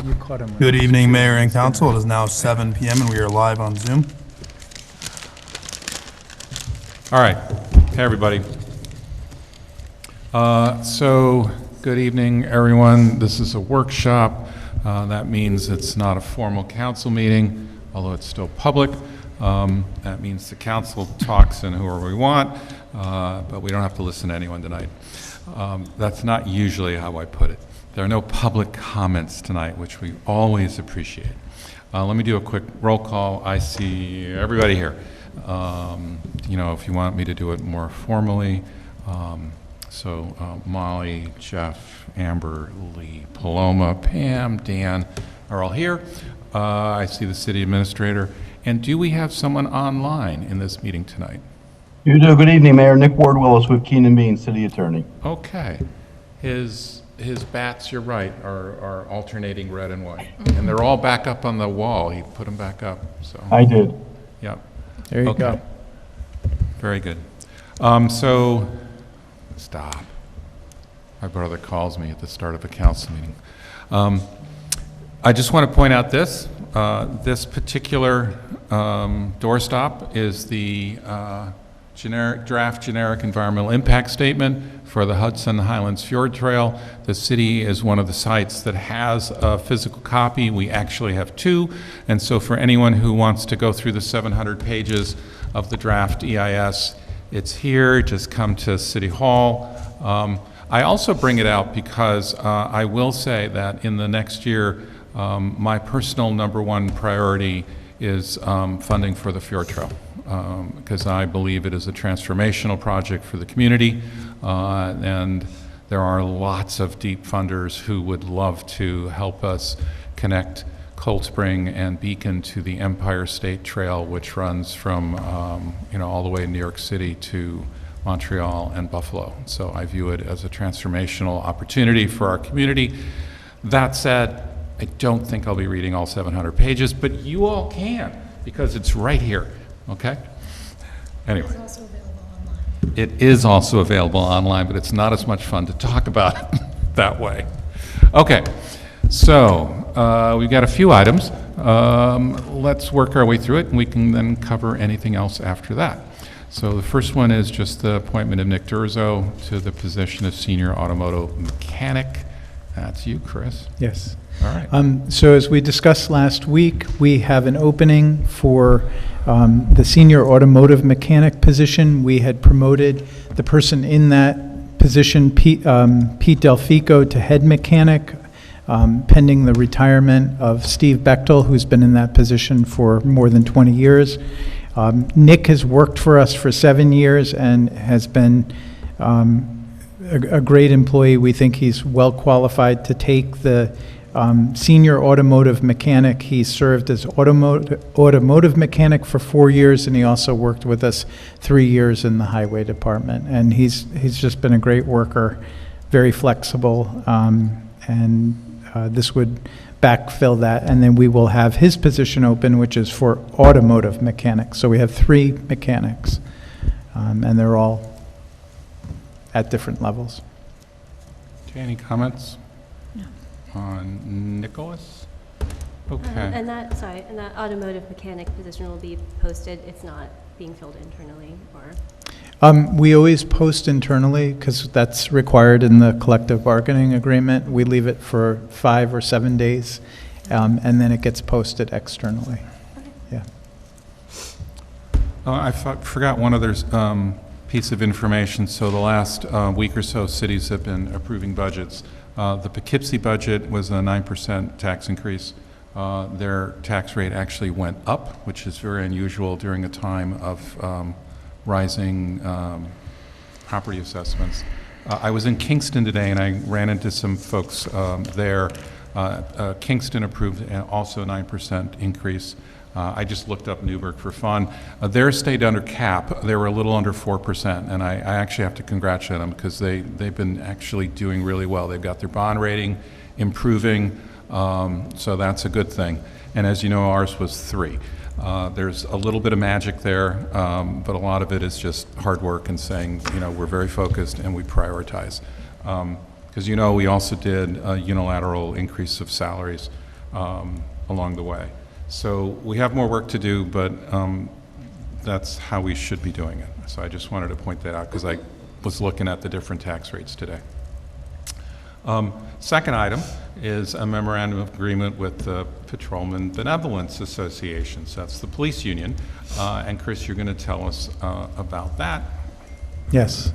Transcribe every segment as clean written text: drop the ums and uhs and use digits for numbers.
You caught him. Good evening, Mayor and Council. It is now 7 p.m. and we are live on Zoom. All right. Hey, everybody. So, good evening, everyone. This is a workshop. That means it's not a formal council meeting, although it's still public. That means the council talks and whoever we want, but we don't have to listen to anyone tonight. That's not usually how I put it. There are no public comments tonight, which we always appreciate. Let me do a quick roll call. I see everybody here. You know, if you want me to do it more formally, Molly, Jeff, Amber, Lee, Paloma, Pam, Dan are all here. I see the city administrator. And do we have someone online in this meeting tonight? You do. Good evening, Mayor. Nick Ward Willis with Keenan Bean, City Attorney. Okay. His bats, you're right, are alternating red and white. And they're all back up on the wall. He put them back up, so. I did. Yep. There you go. Very good. Stop. My brother calls me at the start of a council meeting. I just want to point out this. This particular doorstop is the draft generic environmental impact statement for the Hudson Highlands Fjord Trail. The city is one of the sites that has a physical copy. We actually have two, and so for anyone who wants to go through the 700 pages of the draft EIS, it's here. Just come to City Hall. I also bring it out because I will say that in the next year, my personal #1 priority is funding for the Fjord Trail, because I believe it is a transformational project for the community, and there are lots of deep funders who would love to help us connect Cold Spring and Beacon to the Empire State Trail, which runs from all the way to New York City to Montreal and Buffalo. So I view it as a transformational opportunity for our community. That said, I don't think I'll be reading all 700 pages, but you all can, because it's right here, okay? Anyway. It's also available online. It is also available online, but it's not as much fun to talk about that way. Okay, so we've got a few items. Let's work our way through it, and we can then cover anything else after that. So the first one is just the appointment of Nick Durzo to the position of Senior Automotive Mechanic. That's you, Chris. Yes. All right. So as we discussed last week, we have an opening for the senior automotive mechanic position. We had promoted the person in that position, Pete Delfico, to head mechanic, pending the retirement of Steve Bechtel, who's been in that position for more than 20 years. Nick has worked for us for 7 years and has been a great employee. We think he's well qualified to take the senior automotive mechanic. He served as automotive mechanic for 4 years, and he also worked with us 3 years in the highway department. And he's just been a great worker, very flexible, and this would backfill that. And then we will have his position open, which is for automotive mechanics. So we have 3 mechanics, and they're all at different levels. Okay, any comments? No. On Nicholas? Okay. And that automotive mechanic position will be posted. It's not being filled internally, or? We always post internally because that's required in the collective bargaining agreement. We leave it for 5 or 7 days, and then it gets posted externally. Yeah. I forgot one other piece of information. So the last week or so, cities have been approving budgets. The Poughkeepsie budget was a 9% tax increase. Their tax rate actually went up, which is very unusual during a time of rising property assessments. I was in Kingston today, and I ran into some folks there. Kingston approved also a 9% increase. I just looked up Newburgh for fun. Theirs stayed under cap. They were a little under 4%, and I actually have to congratulate them because they've been actually doing really well. They've got their bond rating improving, so that's a good thing. And as you know, ours was 3. There's a little bit of magic there, but a lot of it is just hard work and saying, we're very focused and we prioritize. Because we also did a unilateral increase of salaries along the way. So we have more work to do, but that's how we should be doing it. So I just wanted to point that out because I was looking at the different tax rates today. Second item is a memorandum of agreement with the Patrolman Benevolence Association. So that's the police union. And Chris, you're going to tell us about that. Yes.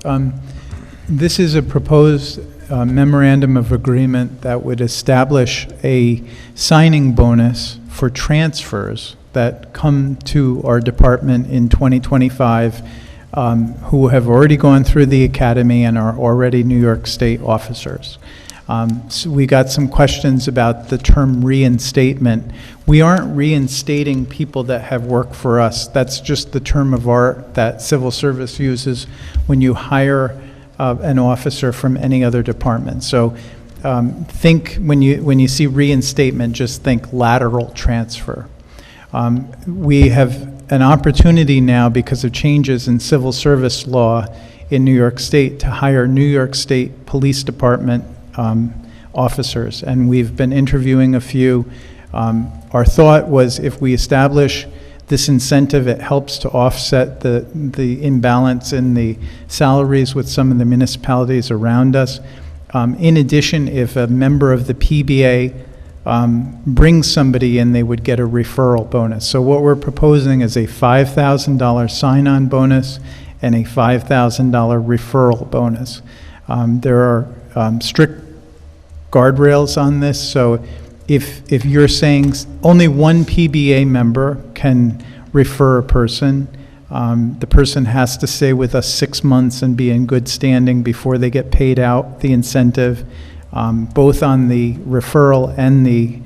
This is a proposed memorandum of agreement that would establish a signing bonus for transfers that come to our department in 2025 who have already gone through the academy and are already New York State officers. So we got some questions about the term reinstatement. We aren't reinstating people that have worked for us. That's just the term of art that civil service uses when you hire an officer from any other department. So think when you see reinstatement, just think lateral transfer. We have an opportunity now because of changes in civil service law in New York State to hire New York State Police Department officers, and we've been interviewing a few. Our thought was if we establish this incentive, it helps to offset the imbalance in the salaries with some of the municipalities around us. In addition, if a member of the PBA brings somebody in, they would get a referral bonus. So what we're proposing is a $5,000 sign-on bonus and a $5,000 referral bonus. There are strict guardrails on this, so if you're saying only one PBA member can refer a person, the person has to stay with us 6 months and be in good standing before they get paid out the incentive, both on the referral and the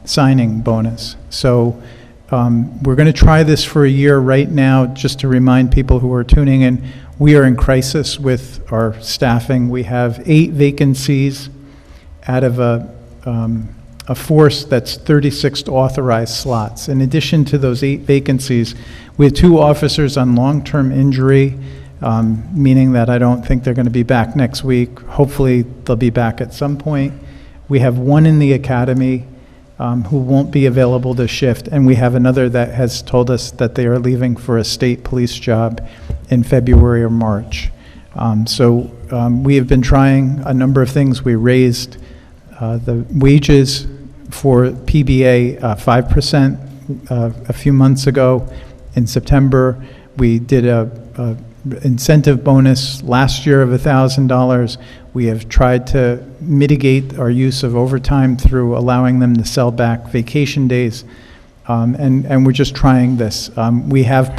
signing bonus. So we're going to try this for a year right now. Just to remind people who are tuning in, we are in crisis with our staffing. We have 8 vacancies out of a force that's 36 authorized slots. In addition to those 8 vacancies, we have 2 officers on long-term injury, meaning that I don't think they're going to be back next week. Hopefully, they'll be back at some point. We have 1 in the academy who won't be available to shift, and we have another that has told us that they are leaving for a state police job in February or March. So we have been trying a number of things. We raised the wages for PBA 5% a few months ago. In September, we did a incentive bonus last year of $1,000. We have tried to mitigate our use of overtime through allowing them to sell back vacation days, and we're just trying this. We have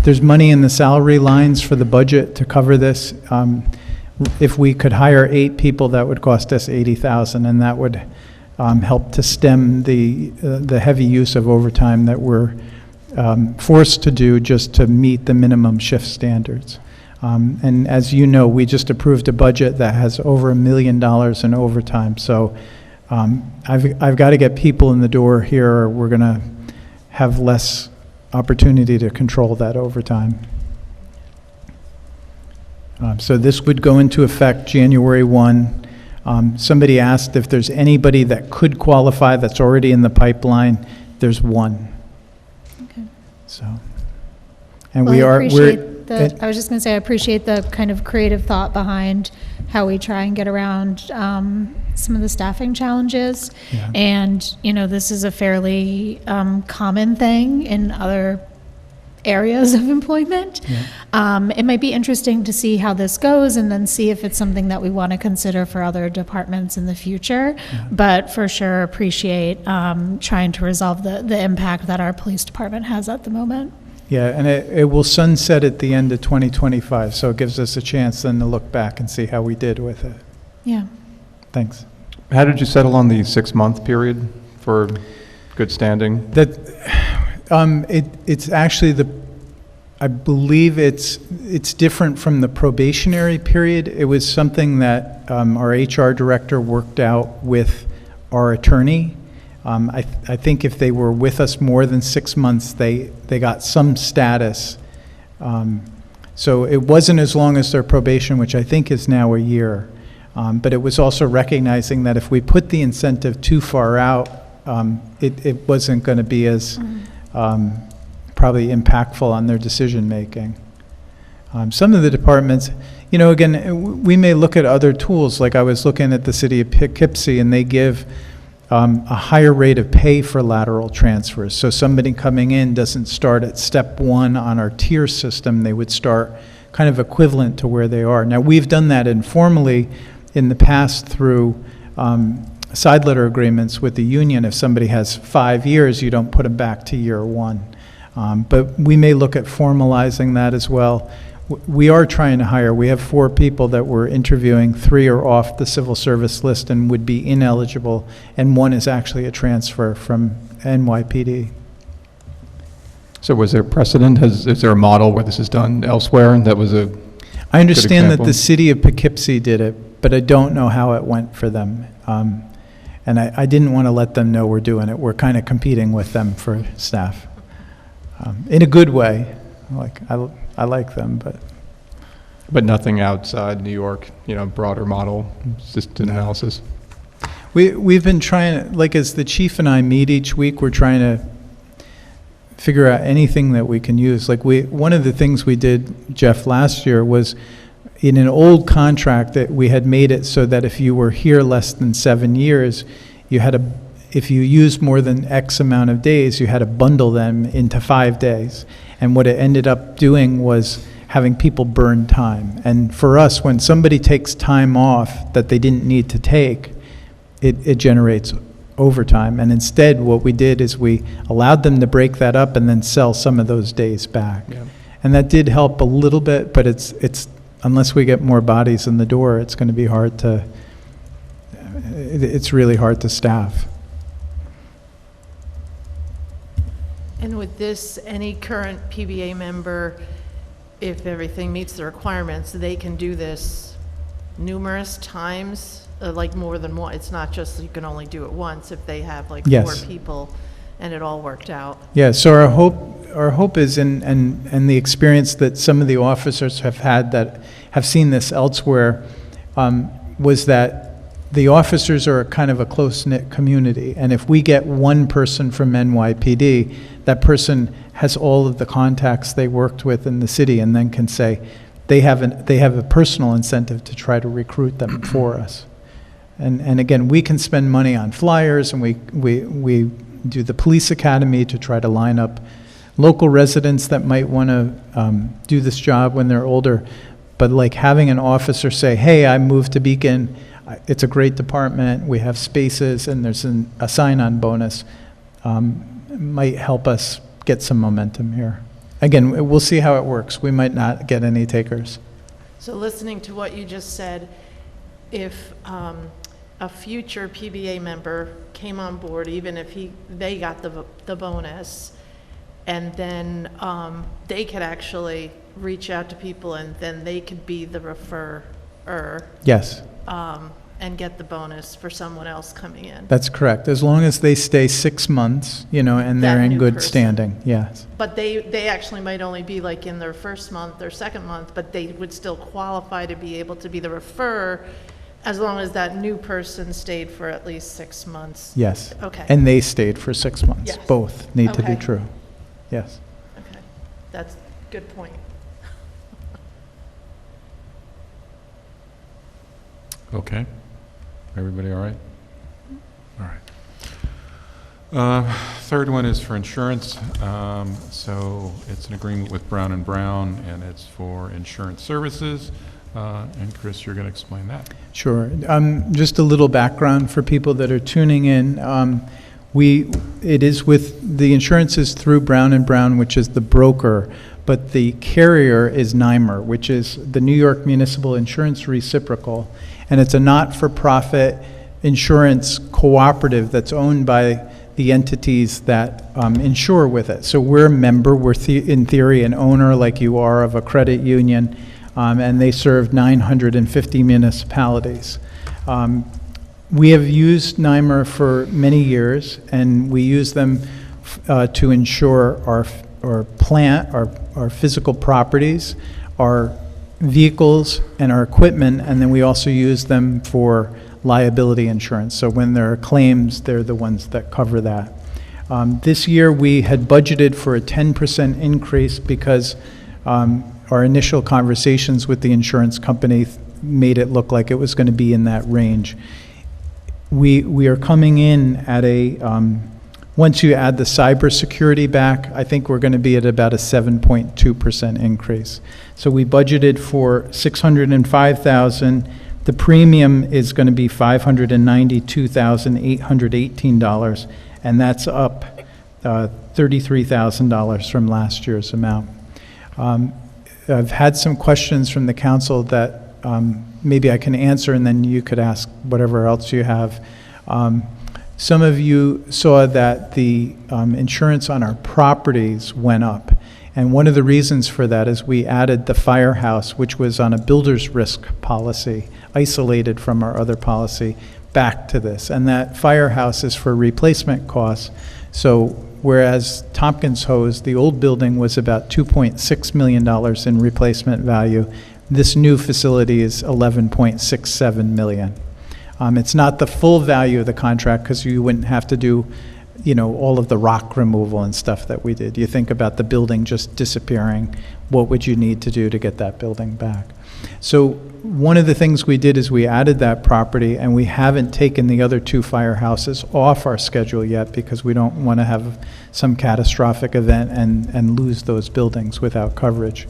there's money in the salary lines for the budget to cover this. If we could hire 8 people, that would cost us $80,000, and that would help to stem the heavy use of overtime that we're forced to do just to meet the minimum shift standards. And as you know, we just approved a budget that has over $1 million in overtime. So I've got to get people in the door here, or we're going to have less opportunity to control that overtime. So this would go into effect January 1. Somebody asked if there's anybody that could qualify that's already in the pipeline. There's 1. Okay. So, and Well, we I are, appreciate I was just going to say, I appreciate the kind of creative thought behind how we try and get around some of the staffing challenges. Yeah. And, this is a fairly common thing in other areas of employment. Yeah. It might be interesting to see how this goes and then see if it's something that we want to consider for other departments in the future. Yeah. But for sure, appreciate trying to resolve the impact that our police department has at the moment. Yeah, and it will sunset at the end of 2025, so it gives us a chance then to look back and see how we did with it. Yeah. Thanks. How did you settle on the 6-month period for good standing? That it's actually I believe it's different from the probationary period. It was something that our HR director worked out with our attorney. I think if they were with us more than 6 months, they got some status. So it wasn't as long as their probation, which I think is now a year. But it was also recognizing that if we put the incentive too far out, it wasn't going to be as probably impactful on their decision-making. Some of the departments, you know, again, we may look at other tools, like I was looking at the city of Poughkeepsie, and they give a higher rate of pay for lateral transfers. So somebody coming in doesn't start at step one on our tier system. They would start kind of equivalent to where they are. Now, we've done that informally in the past through side letter agreements with the union. If somebody has 5 years, you don't put them back to year one. But we may look at formalizing that as well. We are trying to hire. We have 4 people that we're interviewing. 3 are off the civil service list and would be ineligible, and 1 is actually a transfer from NYPD. So was there precedent? Is there a model where this is done elsewhere? That was a I understand that example. the city of Poughkeepsie did it, but I don't know how it went for them. And I didn't want to let them know we're doing it. We're kind of competing with them for staff. In a good way. Like, I like them, But nothing outside New York, you know, broader model, it's just an analysis. we've been trying to, like, as the chief and I meet each week, we're trying to figure out anything that we can use. Like, one of the things we did, Jeff, last year was in an old contract that we had made it so that if you were here less than 7 years, you had if you used more than X amount of days, you had to bundle them into 5 days. And what it ended up doing was having people burn time. And for us, when somebody takes time off that they didn't need to take, it generates overtime. And instead, what we did is we allowed them to break that up and then sell some of those days back. Yeah. And that did help a little bit, but it's unless we get more bodies in the door, it's going to be hard to, it's really hard to staff. And with this, any current PBA member, if everything meets the requirements, they can do this numerous times, like more than one. It's not just you can only do it once if they have like Yes. 4 people and it all worked out. Yeah, so our hope is, and the experience that some of the officers have had that have seen this elsewhere, was that the officers are kind of a close-knit community, and if we get one person from NYPD, that person has all of the contacts they worked with in the city, and then can say they have a personal incentive to try to recruit them for us. And again, we can spend money on flyers, and we do the police academy to try to line up local residents that might want to do this job when they're older. But like having an officer say, hey, I moved to Beacon, it's a great department, we have spaces, and there's a sign-on bonus, might help us get some momentum here. Again, we'll see how it works. We might not get any takers. So listening to what you just said, if a future PBA member came on board, even if they got the bonus, and then they could actually reach out to people, and then they could be the referrer. Yes, And get the bonus for someone else coming in. that's correct. As long as they stay 6 months, and they're That in new good person. standing, yes. But they actually might only be like in their first month or second month, but they would still qualify to be able to be the referrer as long as that new person stayed for at least 6 months. Yes. Okay. And they stayed for 6 months. Yes. Both need to be Okay. true. Yes. Okay, that's a good point. Okay. Everybody all right? All right. Third one is for insurance. So it's an agreement with Brown & Brown, and it's for insurance services. And Chris, you're going to explain that. Sure. Just a little background for people that are tuning in. It is with, the insurance is through Brown & Brown, which is the broker, but the carrier is NYMER, which is the New York Municipal Insurance Reciprocal, and it's a not-for-profit insurance cooperative that's owned by the entities that insure with it. So we're a member, we're in theory an owner like you are of a credit union, and they serve 950 municipalities. We have used NYMER for many years, and we use them to insure our plant, our physical properties, our vehicles and our equipment, and then we also use them for liability insurance. So when there are claims, they're the ones that cover that. This year, we had budgeted for a 10% increase because our initial conversations with the insurance company made it look like it was going to be in that range. We are coming in at a, once you add the cybersecurity back, I think we're going to be at about a 7.2% increase. So we budgeted for $605,000. The premium is going to be $592,818, and that's up $33,000 from last year's amount. I've had some questions from the council that maybe I can answer, and then you could ask whatever else you have. Some of you saw that the insurance on our properties went up. And one of the reasons for that is we added the firehouse, which was on a builder's risk policy, isolated from our other policy, back to this. And that firehouse is for replacement costs. So whereas Tompkins Hose, the old building, was about $2.6 million in replacement value, this new facility is $11.67 million. It's not the full value of the contract because you wouldn't have to do, all of the rock removal and stuff that we did. You think about the building just disappearing, what would you need to do to get that building back? So one of the things we did is we added that property, and we haven't taken the other two firehouses off our schedule yet because we don't want to have some catastrophic event and lose those buildings without coverage.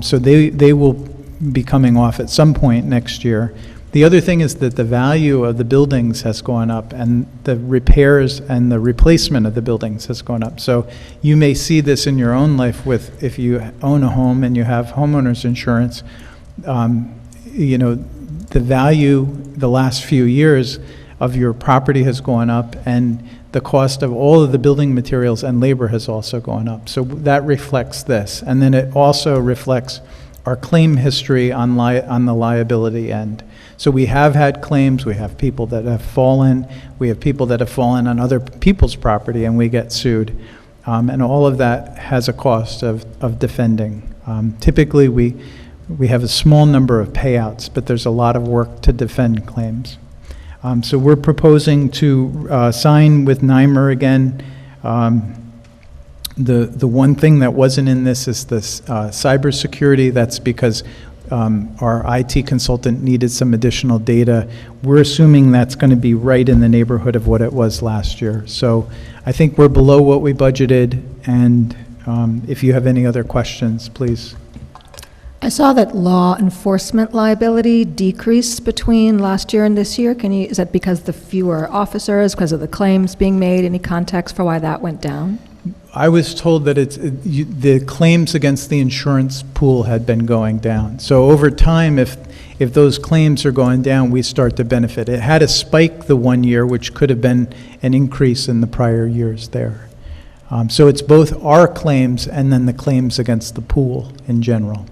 So they will be coming off at some point next year. The other thing is that the value of the buildings has gone up, and the repairs and the replacement of the buildings has gone up. So you may see this in your own life with, if you own a home and you have homeowners insurance, the value the last few years of your property has gone up, and the cost of all of the building materials and labor has also gone up. So that reflects this. And then it also reflects our claim history on the liability end. So we have had claims, we have people that have fallen, we have people that have fallen on other people's property and we get sued. And all of that has a cost of defending. Typically we have a small number of payouts, but there's a lot of work to defend claims. So we're proposing to sign with NYMER again. The one thing that wasn't in this is this cybersecurity. That's because our IT consultant needed some additional data. We're assuming that's going to be right in the neighborhood of what it was last year. So I think we're below what we budgeted, and if you have any other questions, please. I saw that law enforcement liability decreased between last year and this year. Is that because the fewer officers, because of the claims being made? Any context for why that went down? I was told that the claims against the insurance pool had been going down. So over time, if those claims are going down, we start to benefit. It had a spike the one year, which could have been an increase in the prior years there. So it's both our claims and then the claims against the pool in general.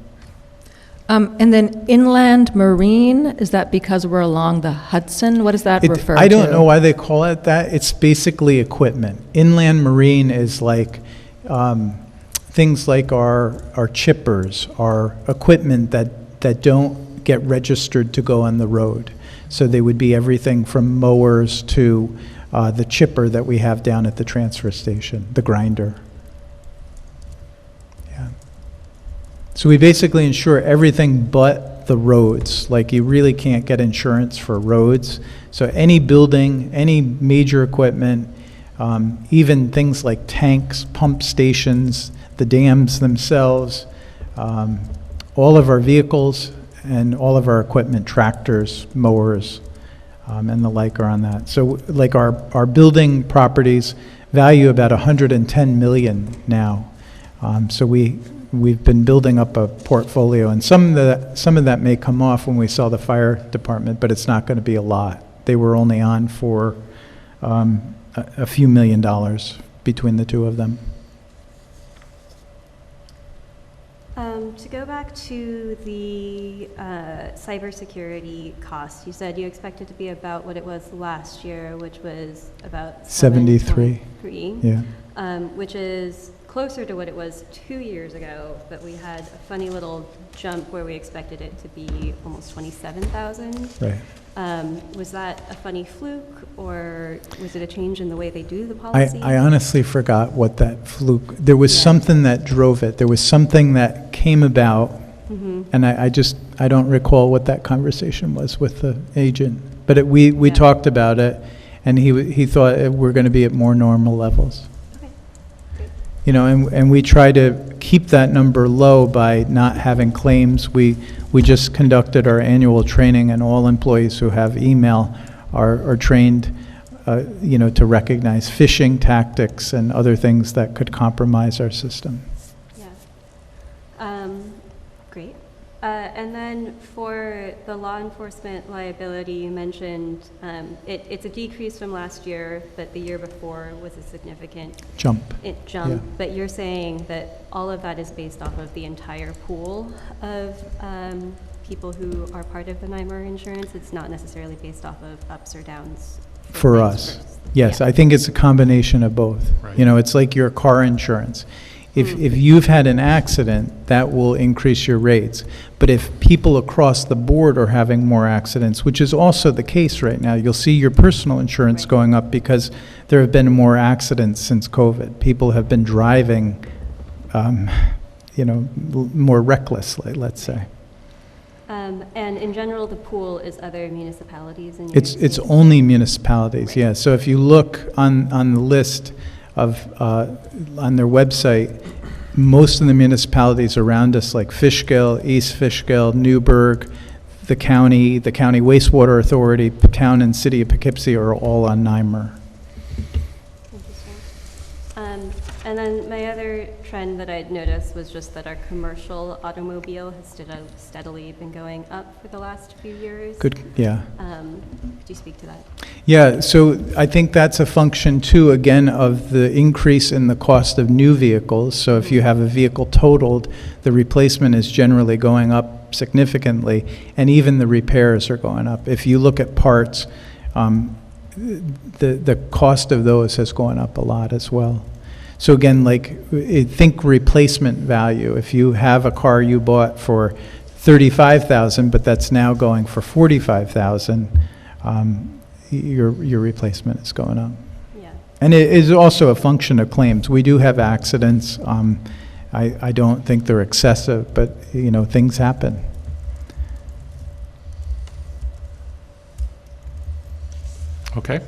And then inland marine, is that because we're along the Hudson? What does that refer to? I don't know why they call it that. It's basically equipment. Inland marine is like things like our chippers, our equipment that don't get registered to go on the road. So they would be everything from mowers to the chipper that we have down at the transfer station, the grinder. So we basically insure everything but the roads. Like, you really can't get insurance for roads. So any building, any major equipment, even things like tanks, pump stations, the dams themselves, all of our vehicles and all of our equipment, tractors, mowers, and the like are on that. So like our building properties value about $110 million now. So we've been building up a portfolio, and some of that may come off when we sell the fire department, but it's not going to be a lot. They were only on for a few $1 million between the two of them. To go back to the cybersecurity cost, you said you expected to be about what it was last year, which was about 73. $7.3, Yeah. which is closer to what it was 2 years ago, but we had a funny little jump where we expected it to be almost 27,000. Right. Was that a funny fluke, or was it a change in the way they do the I, policy? I honestly forgot what that fluke, there was Yeah. something that drove it. There was something that came about, and I don't recall what that conversation was with the agent. But we Yeah. talked about it, and he thought we're going to be at more normal levels. Okay. You know, and we try to keep that number low by not having claims. We just conducted our annual training, and all employees who have email are trained, you know, to recognize phishing tactics and other things that could compromise our system. Yeah. Great. And then for the law enforcement liability, you mentioned it's a decrease from last year, but the year before was a significant Jump. jump. Yeah. But you're saying that all of that is based off of the entire pool of people who are part of the NYMER insurance? It's not necessarily based off of ups or downs? For things us. first. Yes, Yeah. I think it's a combination of both. Right. You know, it's like your car insurance. If you've had an accident, that will increase your rates. But if people across the board are having more accidents, which is also the case right now, you'll see your personal insurance Right. going up because there have been more accidents since COVID. People have been driving, you know, more recklessly, let's say. And in general, the pool is other municipalities in your It's state? only municipalities, Right. yeah. So if you look on the list of, on their website, most of the municipalities around us, like Fishkill, East Fishkill, Newburgh, the county wastewater authority, town and city of Poughkeepsie are all on NYMER. Interesting. And then my other trend that I'd noticed was just that our commercial automobile has steadily been going up for the last few years. Good, yeah. Could you speak to that? Yeah, so I think that's a function too, again, of the increase in the cost of new vehicles. So if you have a vehicle totaled, the replacement is generally going up significantly, and even the repairs are going up. If you look at parts, the cost of those has gone up a lot as well. So again, like, think replacement value. If you have a car you bought for $35,000, but that's now going for $45,000, your replacement is going up. Yeah. And it is also a function of claims. We do have accidents. I don't think they're excessive, but, you know, things happen. Okay?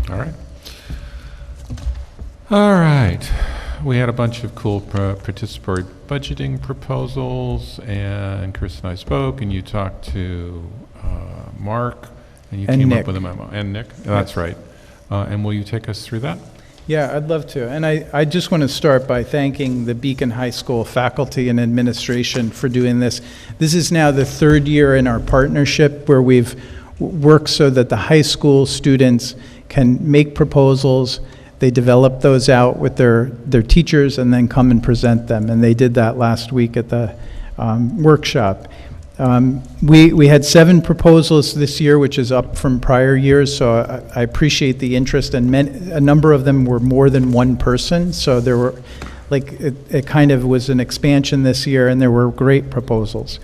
All right. All right. We had a bunch of cool participatory budgeting proposals, and Chris and I spoke, and you talked to Mark, and you And came Nick. up with a memo. And Nick? That's right. And will you take us through that? Yeah, I'd love to. And I just want to start by thanking the Beacon High School faculty and administration for doing this. This is now the third year in our partnership where we've worked so that the high school students can make proposals. They develop those out with their teachers and then come and present them. And they did that last week at the workshop. We had 7 proposals this year, which is up from prior years, so I appreciate the interest, and a number of them were more than one person, so there were, like, it kind of was an expansion this year, and there were great proposals.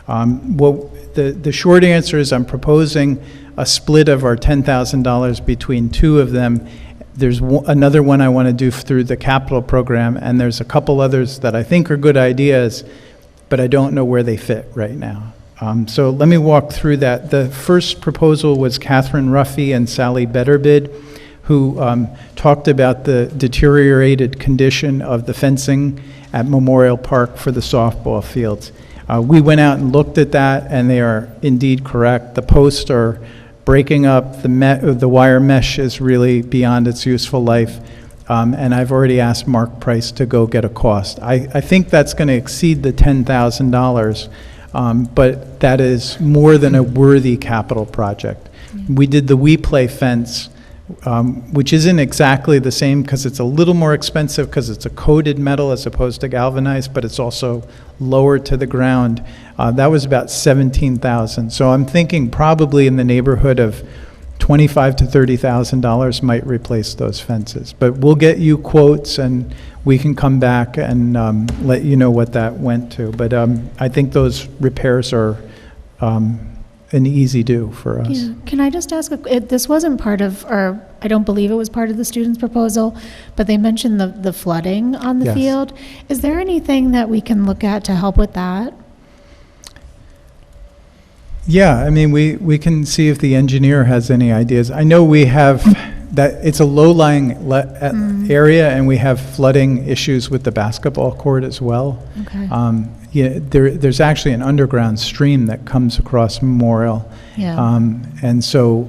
Well, the short answer is I'm proposing a split of our $10,000 between 2 of them. There's another one I want to do through the capital program, and there's a couple others that I think are good ideas, but I don't know where they fit right now. So let me walk through that. The first proposal was Catherine Ruffey and Sally Betterbid, who talked about the deteriorated condition of the fencing at Memorial Park for the softball fields. We went out and looked at that, and they are indeed correct. The posts are breaking up, the wire mesh is really beyond its useful life. And I've already asked Mark Price to go get a cost. I think that's going to exceed the $10,000, but that is more than a worthy capital project. We did the We Play fence, which isn't exactly the same because it's a little more expensive because it's a coated metal as opposed to galvanized, but it's also lower to the ground. That was about $17,000. So I'm thinking probably in the neighborhood of $25,000 to $30,000 might replace those fences. But we'll get you quotes, and we can come back and let you know what that went to. But I think those repairs are an easy do for us. Yeah. Can I just ask, this wasn't part of, or I don't believe it was part of the students' proposal, but they mentioned the flooding on the Yes. field. Is there anything that we can look at to help with that? Yeah, I mean, we can see if the engineer has any ideas. I know we have, that it's a low-lying area, and we have flooding issues with the basketball court as well. Okay. Yeah, there's actually an underground stream that comes across Memorial. Yeah. And so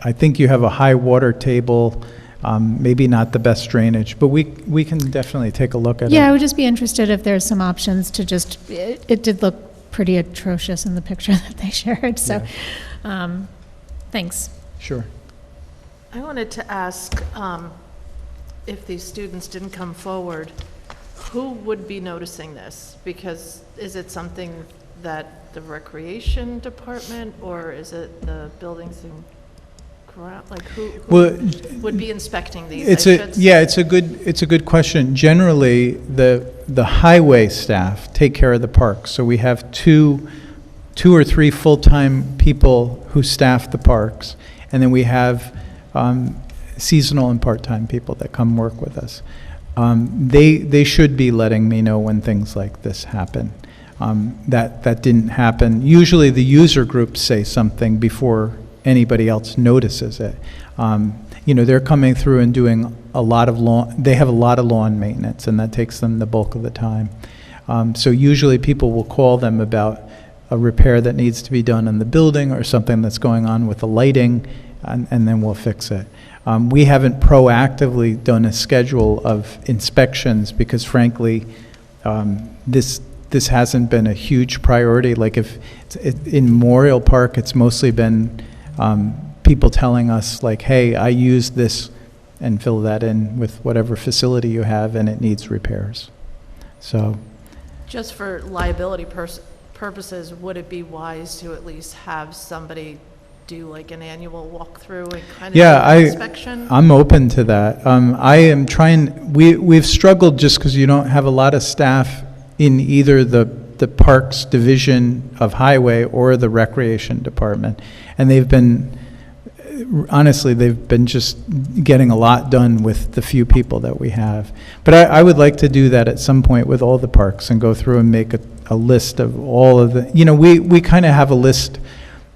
I think you have a high water table, maybe not the best drainage, but we can definitely take a look at it. Yeah, I would just be interested if there's some options to just, it did look pretty atrocious in the picture that they shared, so, thanks. Sure. I wanted to ask, if these students didn't come forward, who would be noticing this? Because is it something that the recreation department, or is it the buildings and ground, like who Well, would be inspecting these? It's I a, should yeah, say? it's a good question. Generally, the highway staff take care of the parks. So we have two or three full-time people who staff the parks. And then we have seasonal and part-time people that come work with us. They should be letting me know when things like this happen. That didn't happen. Usually the user groups say something before anybody else notices it. They're coming through and doing a lot of they have a lot of lawn maintenance, and that takes them the bulk of the time. So usually people will call them about a repair that needs to be done in the building or something that's going on with the lighting, and then we'll fix it. We haven't proactively done a schedule of inspections because frankly, this hasn't been a huge priority. Like in Memorial Park, it's mostly been people telling us like, hey, I used this, and fill that in with whatever facility you have and it needs repairs. So, Just for liability purposes, would it be wise to at least have somebody do like an annual walkthrough and kind of yeah, do an inspection? I'm open to that. I am trying, we've struggled just because you don't have a lot of staff in either the Parks Division of Highway or the Recreation Department. And they've been, honestly, they've been just getting a lot done with the few people that we have. But I would like to do that at some point with all the parks and go through and make a list of all of the, we kind of have a list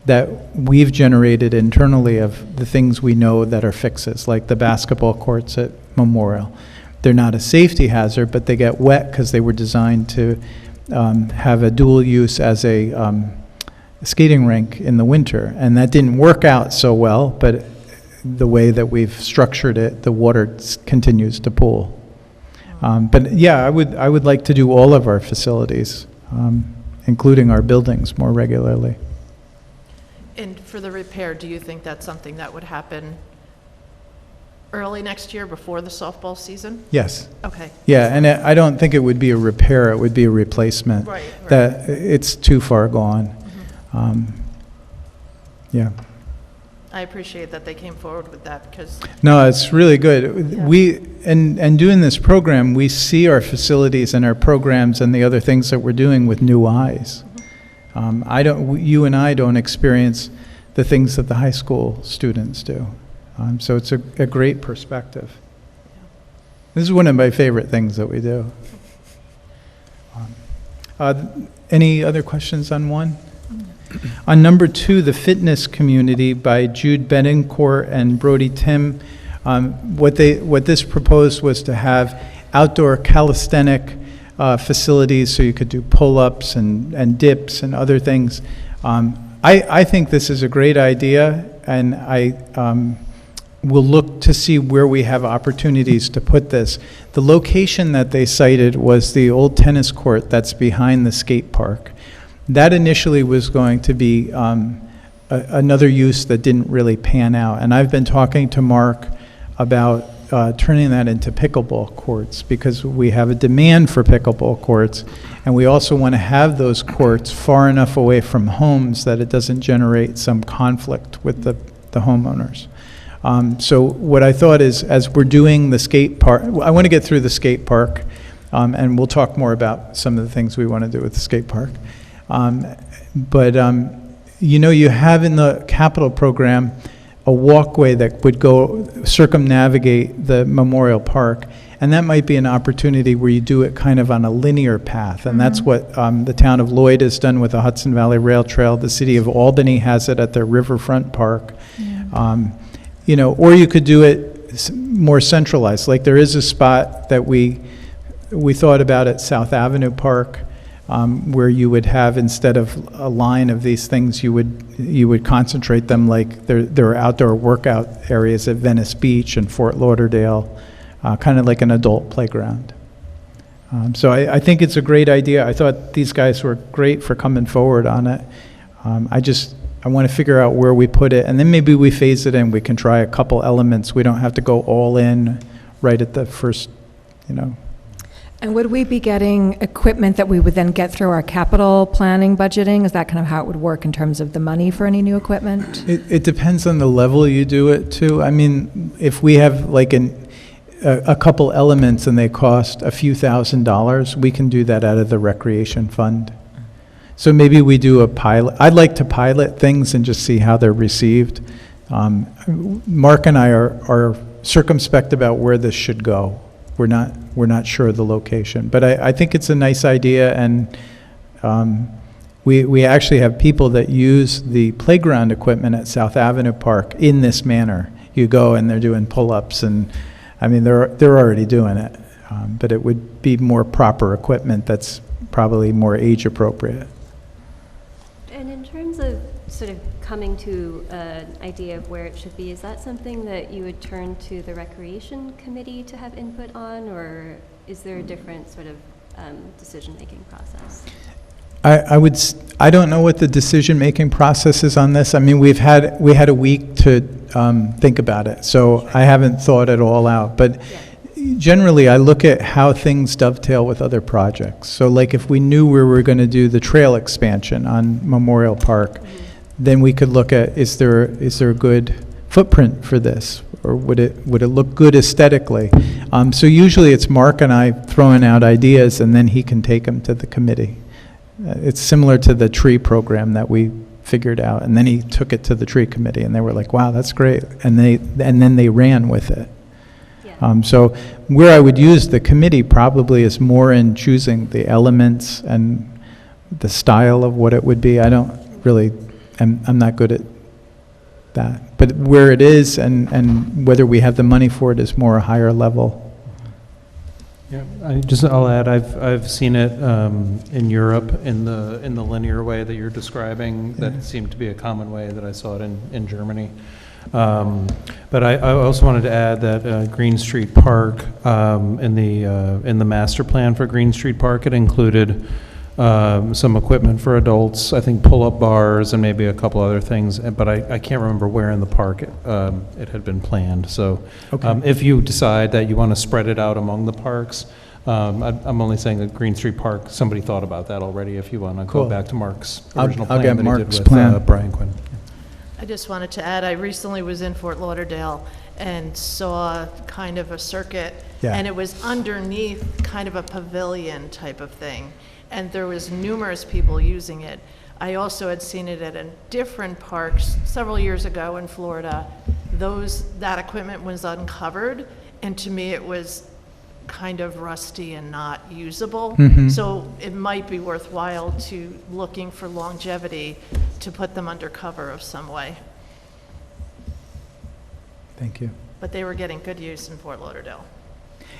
that we've generated internally of the things we know that are fixes, like the basketball courts at Memorial. They're not a safety hazard, but they get wet because they were designed to have a dual use as a skating rink in the winter. And that didn't work out so well, but the way that we've structured it, the water continues to pool. But yeah, I would like to do all of our facilities, including our buildings, more regularly. And for the repair, do you think that's something that would happen early next year before the softball season? Yes. Okay. Yeah, and I don't think it would be a repair, it would be a replacement. Right. That, it's too far gone. Yeah. I appreciate that they came forward with that because, No, it's really good. Yeah. We, and doing this program, we see our facilities and our programs and the other things that we're doing with new eyes. You and I don't experience the things that the high school students do. So it's a great perspective. This is one of my favorite things that we do. Any other questions on one? On number 2, The Fitness Community by Jude Betancourt and Brody Tim. What this proposed was to have outdoor calisthenic facilities so you could do pull-ups and dips and other things. I think this is a great idea, and I will look to see where we have opportunities to put this. The location that they cited was the old tennis court that's behind the skate park. That initially was going to be another use that didn't really pan out, and I've been talking to Mark about turning that into pickleball courts because we have a demand for pickleball courts, and we also want to have those courts far enough away from homes that it doesn't generate some conflict with the homeowners. So what I thought is, as we're doing the skate park, I want to get through the skate park, and we'll talk more about some of the things we want to do with the skate park. You have in the capital program a walkway that would go circumnavigate the memorial park, and that might be an opportunity where you do it kind of on a linear path, and that's what the town of Lloyd has done with the Hudson Valley Rail Trail. The city of Albany has it at their riverfront park. Or you could do it more centralized. Like there is a spot that we thought about at South Avenue Park, where you would have, instead of a line of these things, you would concentrate them, like there are outdoor workout areas at Venice Beach and Fort Lauderdale, kind of like an adult playground. So I think it's a great idea. I thought these guys were great for coming forward on it. I want to figure out where we put it, and then maybe we phase it in. We can try a couple elements. We don't have to go all in right at the first, And would we be getting equipment that we would then get through our capital planning budgeting? Is that kind of how it would work in terms of the money for any new equipment? It depends on the level you do it to. I mean, if we have like a couple elements and they cost a few $1,000s, we can do that out of the recreation fund. So maybe we do a pilot. I'd like to pilot things and just see how they're received. Mark and I are circumspect about where this should go. We're not sure of the location, but I think it's a nice idea, and we actually have people that use the playground equipment at South Avenue Park in this manner. You go and they're doing pull-ups, and I mean they're already doing it, but it would be more proper equipment that's probably more age appropriate. And in terms of sort of coming to an idea of where it should be, is that something that you would turn to the Recreation Committee to have input on, or is there a different sort of decision-making process? I don't know what the decision-making process is on this. I mean, we had a week to think about it, so I haven't thought it all out. But generally, I look at how things dovetail with other projects. So like if we knew we were going to do the trail expansion on Memorial Park, then we could look at, is there a good footprint for this, or would it look good aesthetically? So usually it's Mark and I throwing out ideas, and then he can take them to the committee. It's similar to the tree program that we figured out, and then he took it to the tree committee, and they were like, "Wow, that's great," and then they ran with it. So where I would use the committee probably is more in choosing the elements and the style of what it would be. I don't really, I'm not good at that. But where it is and whether we have the money for it is more a higher level. Yeah, I'll add, I've seen it in Europe in the linear way that you're describing. That seemed to be a common way that I saw it in Germany. But I also wanted to add that Green Street Park, in the master plan for Green Street Park, it included some equipment for adults, I think pull-up bars and maybe a couple other things, but I can't remember where in the park it had been planned. So if you decide that you want to spread it out among the parks, I'm only saying that Green Street Park, somebody thought about that already, if you want to go back to Mark's original plan that he did with Brian Quinn. I just wanted to add, I recently was in Fort Lauderdale and saw kind of a circuit, and it was underneath kind of a pavilion type of thing, and there was numerous people using it. I also had seen it at a different park several years ago in Florida. That equipment was uncovered, and to me it was kind of rusty and not usable. So it might be worthwhile to looking for longevity to put them under cover of some way. Thank you. But they were getting good use in Fort Lauderdale.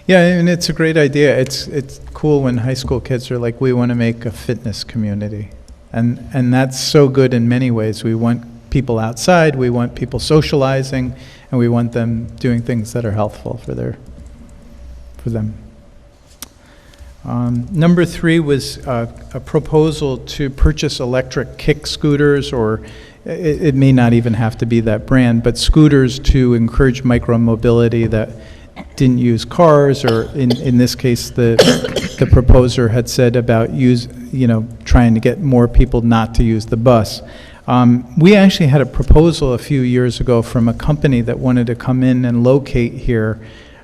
Yeah, and it's a great idea. It's cool when high school kids are like, we want to make a fitness community. And that's so good in many ways. We want people outside, we want people socializing, and we want them doing things that are healthful for them. Number 3 was a proposal to purchase electric kick scooters, or it may not even have to be that brand, but scooters to encourage micromobility that didn't use cars, or in this case, the proposer had said about trying to get more people not to use the bus. We actually had a proposal a few years ago from a company that wanted to come in and locate here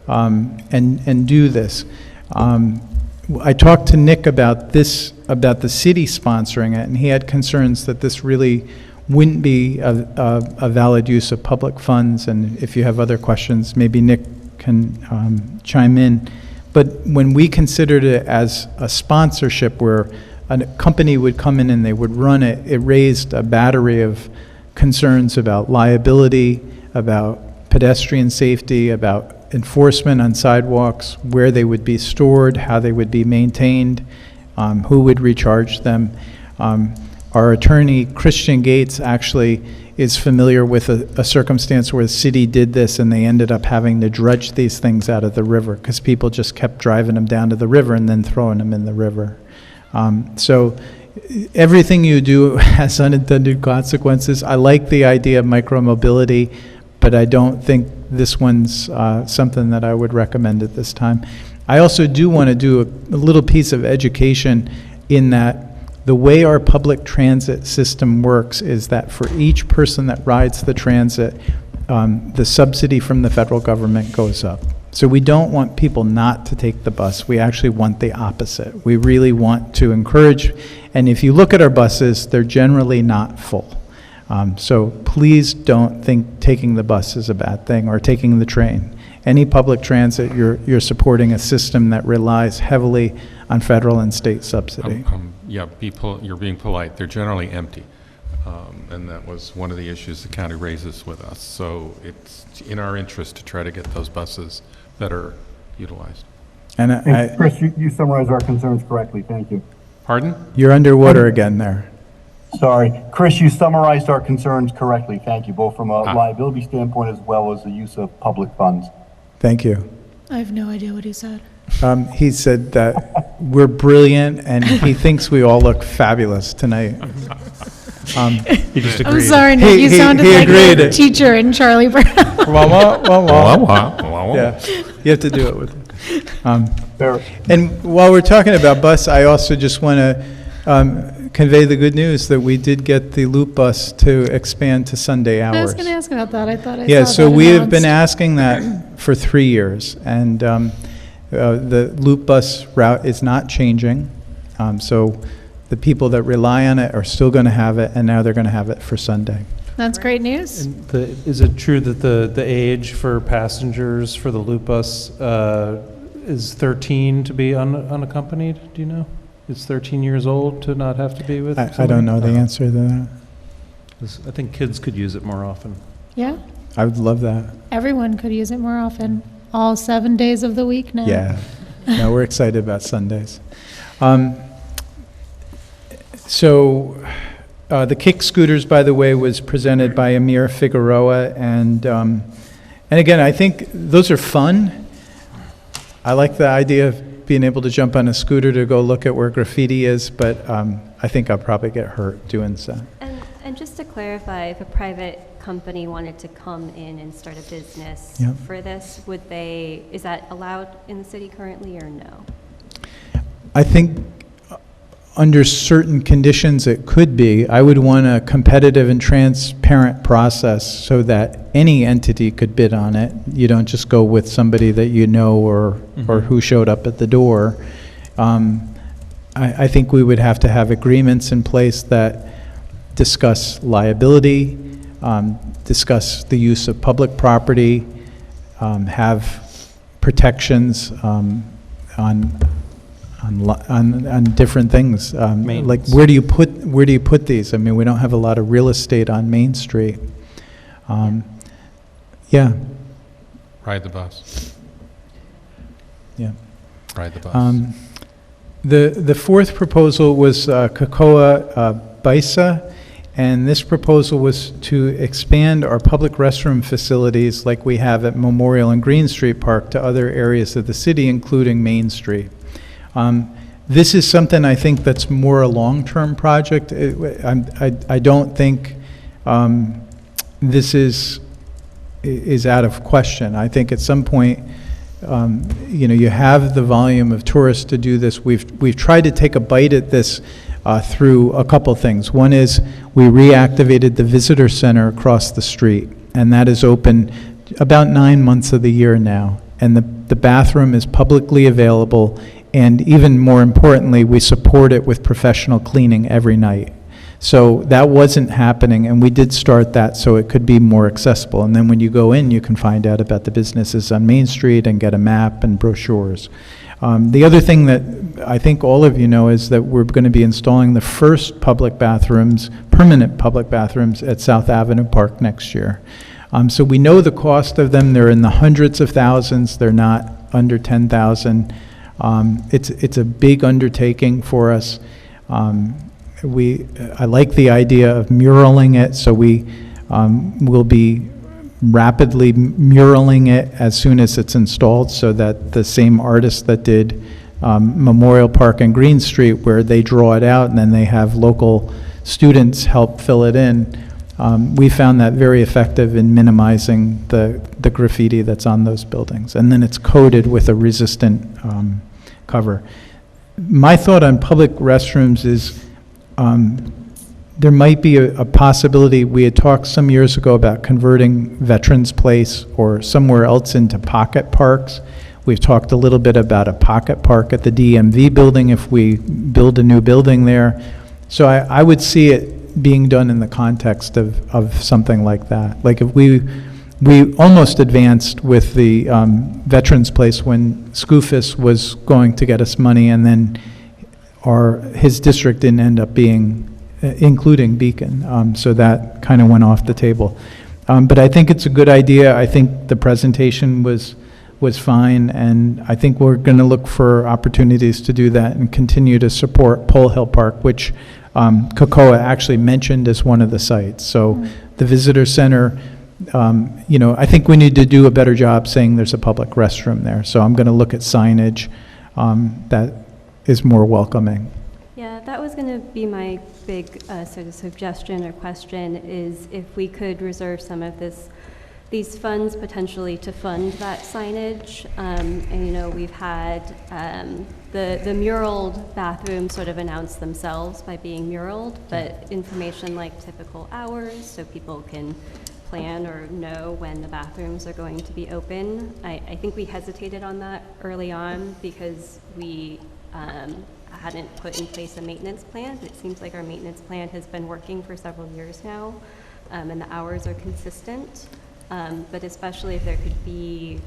and do this. I talked to Nick about this, about the city sponsoring it, and he had concerns that this really wouldn't be a valid use of public funds, and if you have other questions, maybe Nick can chime in. But when we considered it as a sponsorship where a company would come in and they would run it, it raised a battery of concerns about liability, about pedestrian safety, about enforcement on sidewalks, where they would be stored, how they would be maintained, who would recharge them. Our attorney, Christian Gates, actually is familiar with a circumstance where the city did this and they ended up having to dredge these things out of the river because people just kept driving them down to the river and then throwing them in the river. So everything you do has unintended consequences. I like the idea of micromobility, but I don't think this one's something that I would recommend at this time. I also do want to do a little piece of education in that the way our public transit system works is that for each person that rides the transit, the subsidy from the federal government goes up. So we don't want people not to take the bus. We actually want the opposite. We really want to encourage, and if you look at our buses, they're generally not full. So please don't think taking the bus is a bad thing or taking the train. Any public transit, you're supporting a system that relies heavily on federal and state subsidy. Yeah, you're being polite. They're generally empty. And that was one of the issues the county raises with us. So it's in our interest to try to get those buses better utilized. And Hey, Chris, you summarized our concerns correctly. Thank you. Pardon? you're underwater again there. Sorry. Chris, you summarized our concerns correctly. Thank you, both from a liability standpoint as well as the use of public funds. Thank you. I have no idea what he said. He said that we're brilliant and he thinks we all look fabulous tonight. You just I'm agreed. sorry, Nick, you He sounded like agreed. a teacher in Charlie Brown. Wah, wah, wah, wah. Wow. Yeah, you have to do it with Fair. And while we're talking about bus, I also just want to convey the good news that we did get the Loop bus to expand to Sunday hours. I was going to ask about that. I thought I Yeah, saw so that we have been announced. asking that for 3 years, and the Loop bus route is not changing. So the people that rely on it are still going to have it, and now they're going to have it for Sunday. That's great news. And is it true that the age for passengers for the Loop bus is 13 to be unaccompanied? Do you know? It's 13 years old to not have to be with I somebody? don't know the answer to that. 'Cause I think kids could use it more often. Yeah, I would love that. everyone could use it more often. All 7 days of the week now. Yeah. No, we're excited about Sundays. So the kick scooters, by the way, was presented by Amir Figueroa, and again, I think those are fun. I like the idea of being able to jump on a scooter to go look at where graffiti is, but I think I'll probably get hurt doing so. And just to clarify, if a private company wanted to come in and start a business Yep. for this, is that allowed in the city currently or no? I think under certain conditions it could be. I would want a competitive and transparent process so that any entity could bid on it. You don't just go with somebody that you know or who showed up at the door. I think we would have to have agreements in place that discuss liability, discuss the use of public property, have protections on different things. Like Maintenance. where do you put these? I mean, we don't have a lot of real estate on Main Street. Yeah, Ride the bus. yeah. Ride the bus. The fourth proposal was Cocoa Baisa, and this proposal was to expand our public restroom facilities like we have at Memorial and Green Street Park to other areas of the city, including Main Street. This is something I think that's more a long-term project. I don't think this is out of question. I think at some point, you have the volume of tourists to do this. We've tried to take a bite at this through a couple things. One is we reactivated the visitor center across the street, and that is open about 9 months of the year now. And the bathroom is publicly available, and even more importantly, we support it with professional cleaning every night. So that wasn't happening, and we did start that so it could be more accessible. And then when you go in, you can find out about the businesses on Main Street and get a map and brochures. The other thing that I think all of you know is that we're going to be installing the first public bathrooms, permanent public bathrooms at South Avenue Park next year. So we know the cost of them. They're in the hundreds of thousands. They're not under 10,000. It's a big undertaking for us. I like the idea of muraling it, so we will be rapidly muraling it as soon as it's installed, so that the same artists that did Memorial Park and Green Street, where they draw it out and then they have local students help fill it in, we found that very effective in minimizing the graffiti that's on those buildings. And then it's coated with a resistant cover. My thought on public restrooms is there might be a possibility. We had talked some years ago about converting Veterans Place or somewhere else into pocket parks. We've talked a little bit about a pocket park at the DMV building if we build a new building there. So I would see it being done in the context of something like that. Like if we almost advanced with the Veterans Place when Skoufis was going to get us money, and then his district didn't end up being, including Beacon, so that kind of went off the table. But I think it's a good idea. I think the presentation was fine, and I think we're going to look for opportunities to do that and continue to support Pole Hill Park, which COCOA actually mentioned as one of the sites. So the visitor center, I think we need to do a better job saying there's a public restroom there. So I'm going to look at signage that is more welcoming. Yeah, that was going to be my big sort of suggestion or question, is if we could reserve some of these funds potentially to fund that signage. And we've had the muraled bathrooms sort of announce themselves by being muraled, but information like typical hours so people can plan or know when the bathrooms are going to be open. I think we hesitated on that early on because we hadn't put in place a maintenance plan, but it seems like our maintenance plan has been working for several years now, and the hours are consistent. But especially if there could be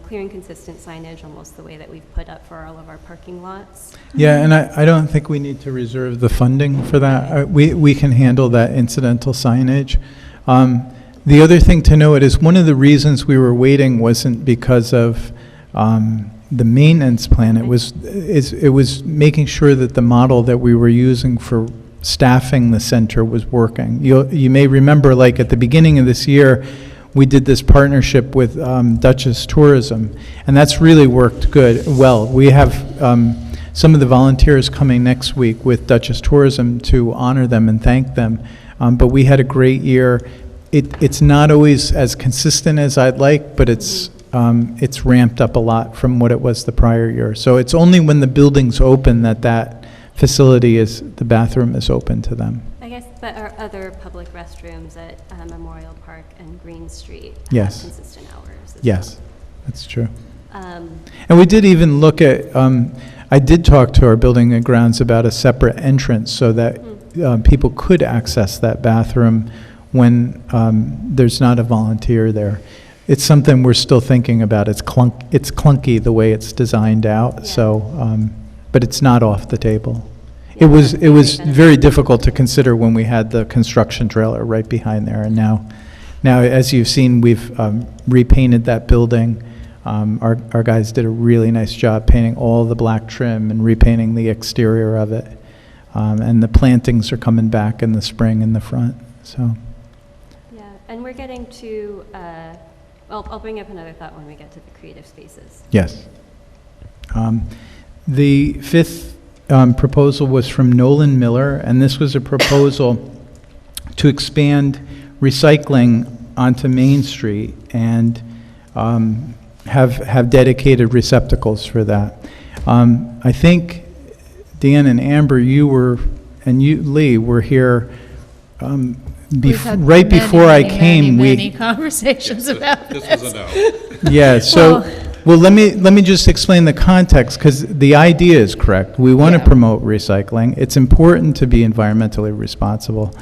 clear and consistent signage, almost the way that we've put up for all of our parking lots. Yeah, and I don't think we need to reserve the funding for that. We can handle that incidental signage. The other thing to note is one of the reasons we were waiting wasn't because of the maintenance plan. It was making sure that the model that we were using for staffing the center was working. You may remember, like at the beginning of this year, we did this partnership with Dutchess Tourism, and that's really worked well. We have some of the volunteers coming next week with Dutchess Tourism to honor them and thank them, but we had a great year. It's not always as consistent as I'd like, but it's ramped up a lot from what it was the prior year. So it's only when the building's open that facility the bathroom is open to them. I guess, but our other public restrooms at Memorial Park and Green Street Yes. have consistent hours as Yes, that's true. well. And we did even look at, I did talk to our building and grounds about a separate entrance so that people could access that bathroom when there's not a volunteer there. It's something we're still thinking about. It's clunky the way it's designed out, Yeah. so, but it's not off the table. It was very difficult to consider when we had the construction trailer right behind there, and now as you've seen, we've repainted that building. Our guys did a really nice job painting all the black trim and repainting the exterior of it, and the plantings are coming back in the spring in the front. So Yeah, and we're getting to, I'll bring up another thought when we get to the creative spaces. yes, the fifth proposal was from Nolan Miller, and this was a proposal to expand recycling onto Main Street and have dedicated receptacles for that. I think, Dan and Amber, you were and you, Lee, were here We've had right many, before I many, came. many conversations about This this. was a no. Yeah, so, Well- well, let me just explain the context, because the idea is correct. We want to Yeah. promote recycling. It's important to be environmentally responsible.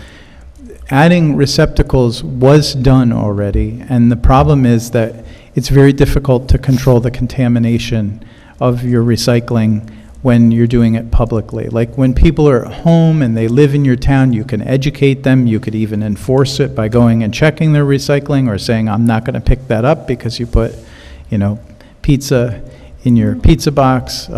Adding receptacles was done already, and the problem is that it's very difficult to control the contamination of your recycling when you're doing it publicly. Like, when people are at home and they live in your town, you can educate them, you could even enforce it by going and checking their recycling, or saying, I'm not going to pick that up because you put, pizza in your pizza box.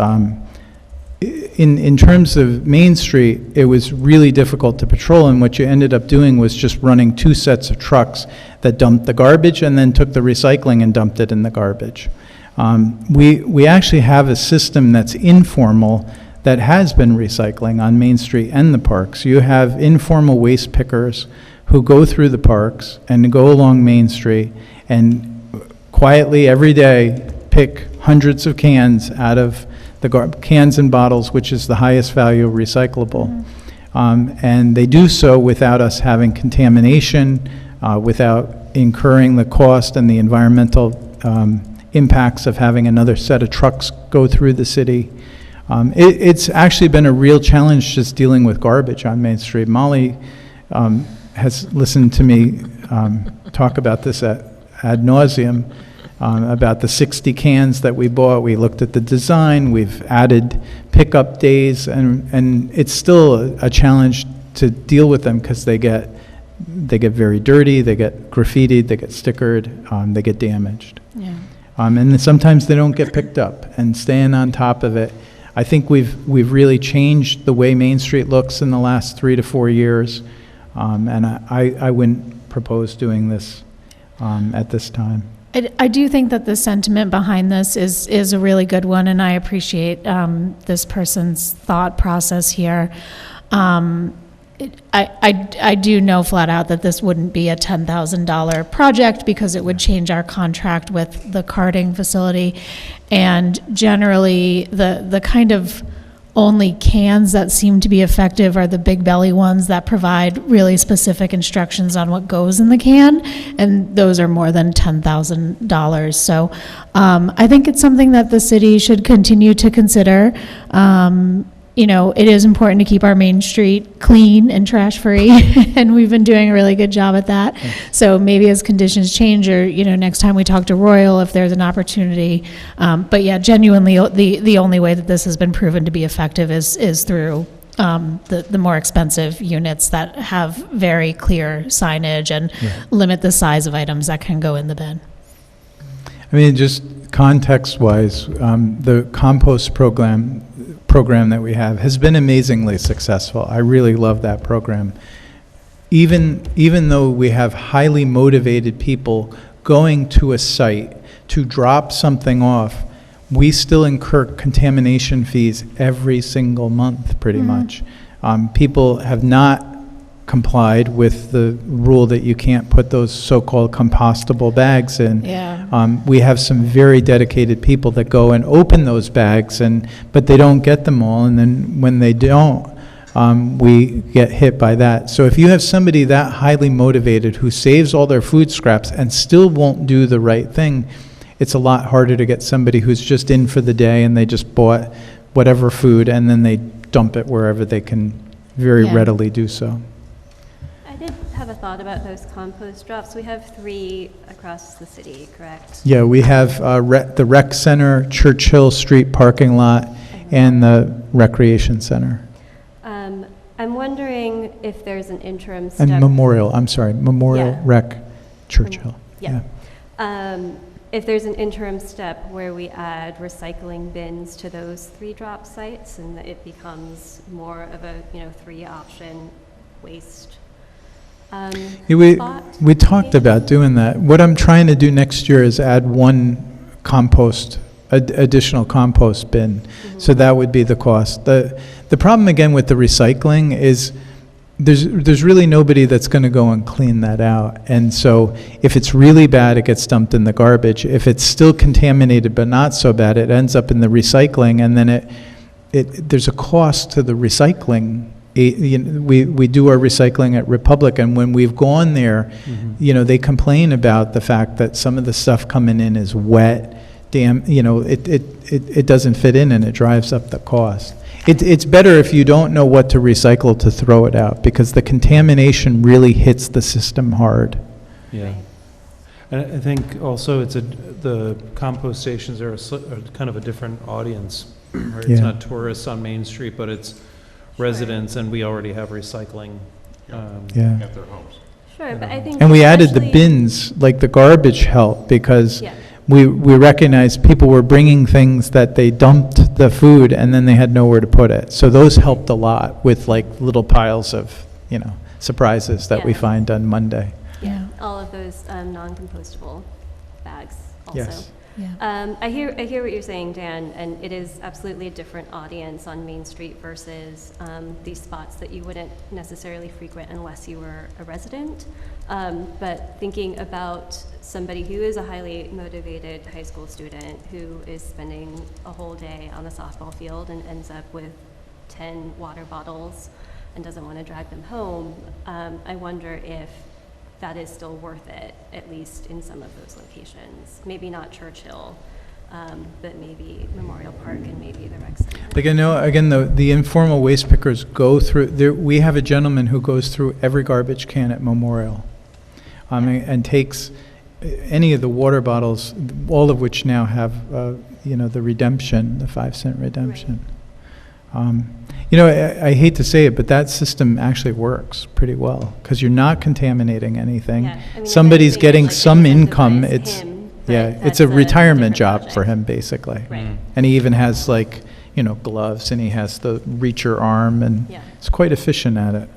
In terms of Main Street, it was really difficult to patrol, and what you ended up doing was just running 2 sets of trucks that dumped the garbage and then took the recycling and dumped it in the garbage. We actually have a system that's informal that has been recycling on Main Street and the parks. You have informal waste pickers who go through the parks and go along Main Street and quietly every day pick hundreds of cans out of the cans and bottles, which is the highest value recyclable. And they do so without us having contamination, without incurring the cost and the environmental impacts of having another set of trucks go through the city. It's actually been a real challenge just dealing with garbage on Main Street. Molly has listened to me talk about this ad nauseum. About the 60 cans that we bought. We looked at the design, we've added pickup days, and it's still a challenge to deal with them because they get very dirty, they get graffitied, they get stickered, they get damaged. Yeah. And then sometimes they don't get picked up, and staying on top of it. I think we've really changed the way Main Street looks in the last 3 to 4 years, and I wouldn't propose doing this at this time. I do think that the sentiment behind this is a really good one, and I appreciate this person's thought process here. I do know flat out that this wouldn't be a $10,000 project because it would change our contract with the carting facility. And generally, the kind of only cans that seem to be effective are the Big Belly ones that provide really specific instructions on what goes in the can, and those are more than $10,000. So I think it's something that the city should continue to consider. It is important to keep our Main Street clean and trash-free, and we've been doing a really good job at that. So maybe as conditions change, or, next time we talk to Royal, if there's an opportunity. But yeah, genuinely, the only way that this has been proven to be effective is through the more expensive units that have very clear signage and limit the size of items that can go in the bin. I mean, just context-wise, the compost program that we have has been amazingly successful. I really love that program. Even though we have highly motivated people going to a site to drop something off, we still incur contamination fees every single month, pretty much. People have not complied with the rule that you can't put those so-called compostable bags in. Yeah. We have some very dedicated people that go and open those bags, but they don't get them all, and then when they don't, we get hit by that. So if you have somebody that highly motivated who saves all their food scraps and still won't do the right thing, it's a lot harder to get somebody who's just in for the day and they just bought whatever food and then they dump it wherever they can very readily do so. I did have a thought about those compost drops. We have 3 across the city, correct? Yeah, we have the rec center, Churchill Street parking lot, and the recreation center. I'm wondering if there's an interim step. And Memorial Yeah. Rec, Churchill. Yeah. If there's an interim step where we add recycling bins to those 3 drop sites and it becomes more of a, 3-option waste spot. We talked about doing that. What I'm trying to do next year is add 1 additional compost bin. So that would be the cost. The problem again with the recycling is there's really nobody that's going to go and clean that out. And so if it's really bad, it gets dumped in the garbage. If it's still contaminated but not so bad, it ends up in the recycling, and then there's a cost to the recycling we do our recycling at Republic, and when we've gone there, they complain about the fact that some of the stuff coming in is wet, it doesn't fit in, and it drives up the cost. It's better if you don't know what to recycle to throw it out, because the contamination really hits the system hard. Yeah. And I think also the compost stations are kind of a different audience, right? Yeah. It's not tourists on Main Street, but it's residents, and we already have recycling. Yeah. At their homes. Sure, but I think. And we added the especially- bins, like the garbage helped, because Yeah. we recognized people were bringing things that they dumped the food and then they had nowhere to put it. So those helped a lot with like little piles of, surprises that we Yeah. find on Monday. Yeah, all of those non-compostable bags also. Yes. Yeah. I hear what you're saying, Dan, and it is absolutely a different audience on Main Street versus these spots that you wouldn't necessarily frequent unless you were a resident. But thinking about somebody who is a highly motivated high school student who is spending a whole day on the softball field and ends up with 10 water bottles and doesn't want to drag them home, I wonder if that is still worth it, at least in some of those locations. Maybe not Churchill, but maybe Memorial Park and maybe the rec center. Like I know, again, the informal waste pickers go through, we have a gentleman who goes through every garbage can at Memorial, and takes any of the water bottles, all of which now have, the redemption, the 5-cent redemption. I hate to say it, but that system actually works pretty well, because you're not contaminating anything. Yeah, I mean, if Somebody's anything, getting like, some incentivize income, it's, him, but yeah, that's it's a retirement different job for project. him, basically. Right. And he even has like, gloves, and he has the reacher arm, and Yeah. it's quite efficient at it.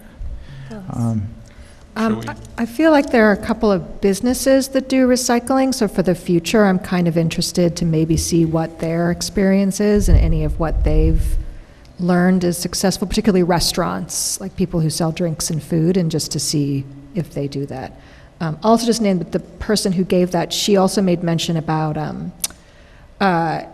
I feel like there are a couple of businesses that do recycling, so for the future, I'm kind of interested to maybe see what their experience is and any of what they've learned is successful, particularly restaurants, like people who sell drinks and food, and just to see if they do that. Also just named the person who gave that, she also made mention about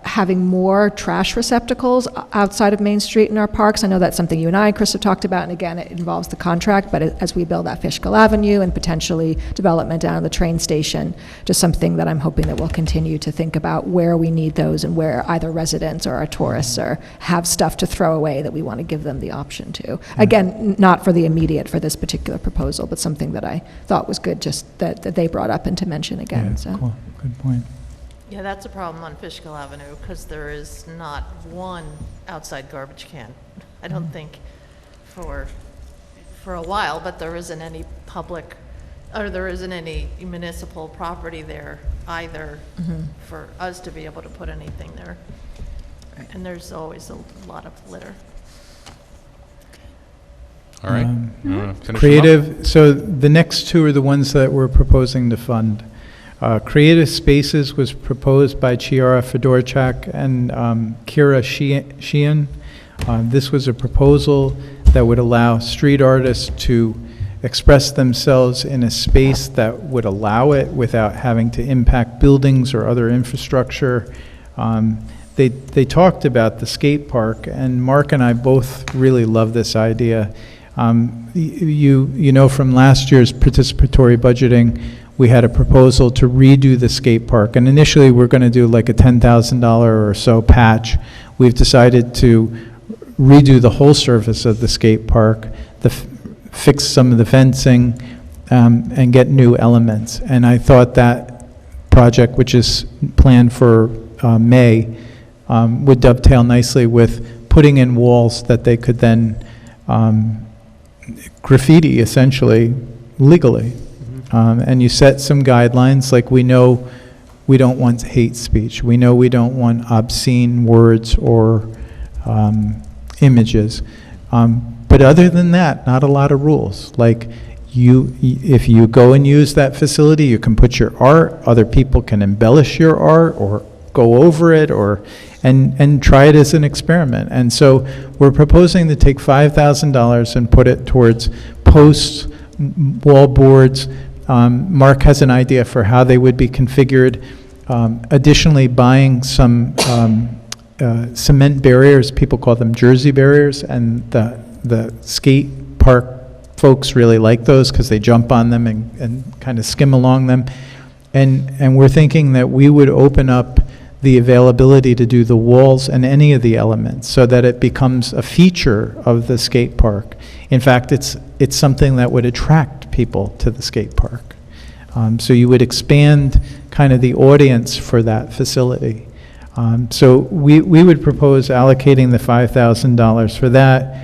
having more trash receptacles outside of Main Street in our parks. I know that's something you and I, Chris, have talked about, and again, it involves the contract, but as we build that Fishkill Avenue and potentially development down at the train station, just something that I'm hoping that we'll continue to think about where we need those and where either residents or our tourists have stuff to throw away that we want to give them the option to. Again, not for the immediate for this particular proposal, but something that I thought was good just that they brought up and to mention again. Yeah, So. cool, good point. Yeah, that's a problem on Fishkill Avenue, because there is not one outside garbage can. I don't think for a while, but there isn't any public, or there isn't any municipal property there either for us to be able to put anything there. And there's always a lot of litter. All right. You wanna finish them up? Creative, so the next two are the ones that we're proposing to fund. Creative Spaces was proposed by Chiara Fedorchak and Kira Sheehan. This was a proposal that would allow street artists to express themselves in a space that would allow it without having to impact buildings or other infrastructure. They talked about the skate park, and Mark and I both really love this idea. You know from last year's participatory budgeting, we had a proposal to redo the skate park, and initially we're going to do like a $10,000 or so patch. We've decided to redo the whole surface of the skate park, fix some of the fencing, and get new elements. And I thought that project, which is planned for May, would dovetail nicely with putting in walls that they could then graffiti, essentially, legally. And you set some guidelines, like we know we don't want hate speech. We know we don't want obscene words or images. But other than that, not a lot of rules. Like if you go and use that facility, you can put your art, other people can embellish your art or go over it and try it as an experiment. And so we're proposing to take $5,000 and put it towards posts, wall boards. Mark has an idea for how they would be configured. Additionally, buying some cement barriers, people call them Jersey barriers, and the skate park folks really like those because they jump on them and kind of skim along them. And we're thinking that we would open up the availability to do the walls and any of the elements so that it becomes a feature of the skate park. In fact, it's something that would attract people to the skate park. So you would expand kind of the audience for that facility. So we would propose allocating the $5,000 for that.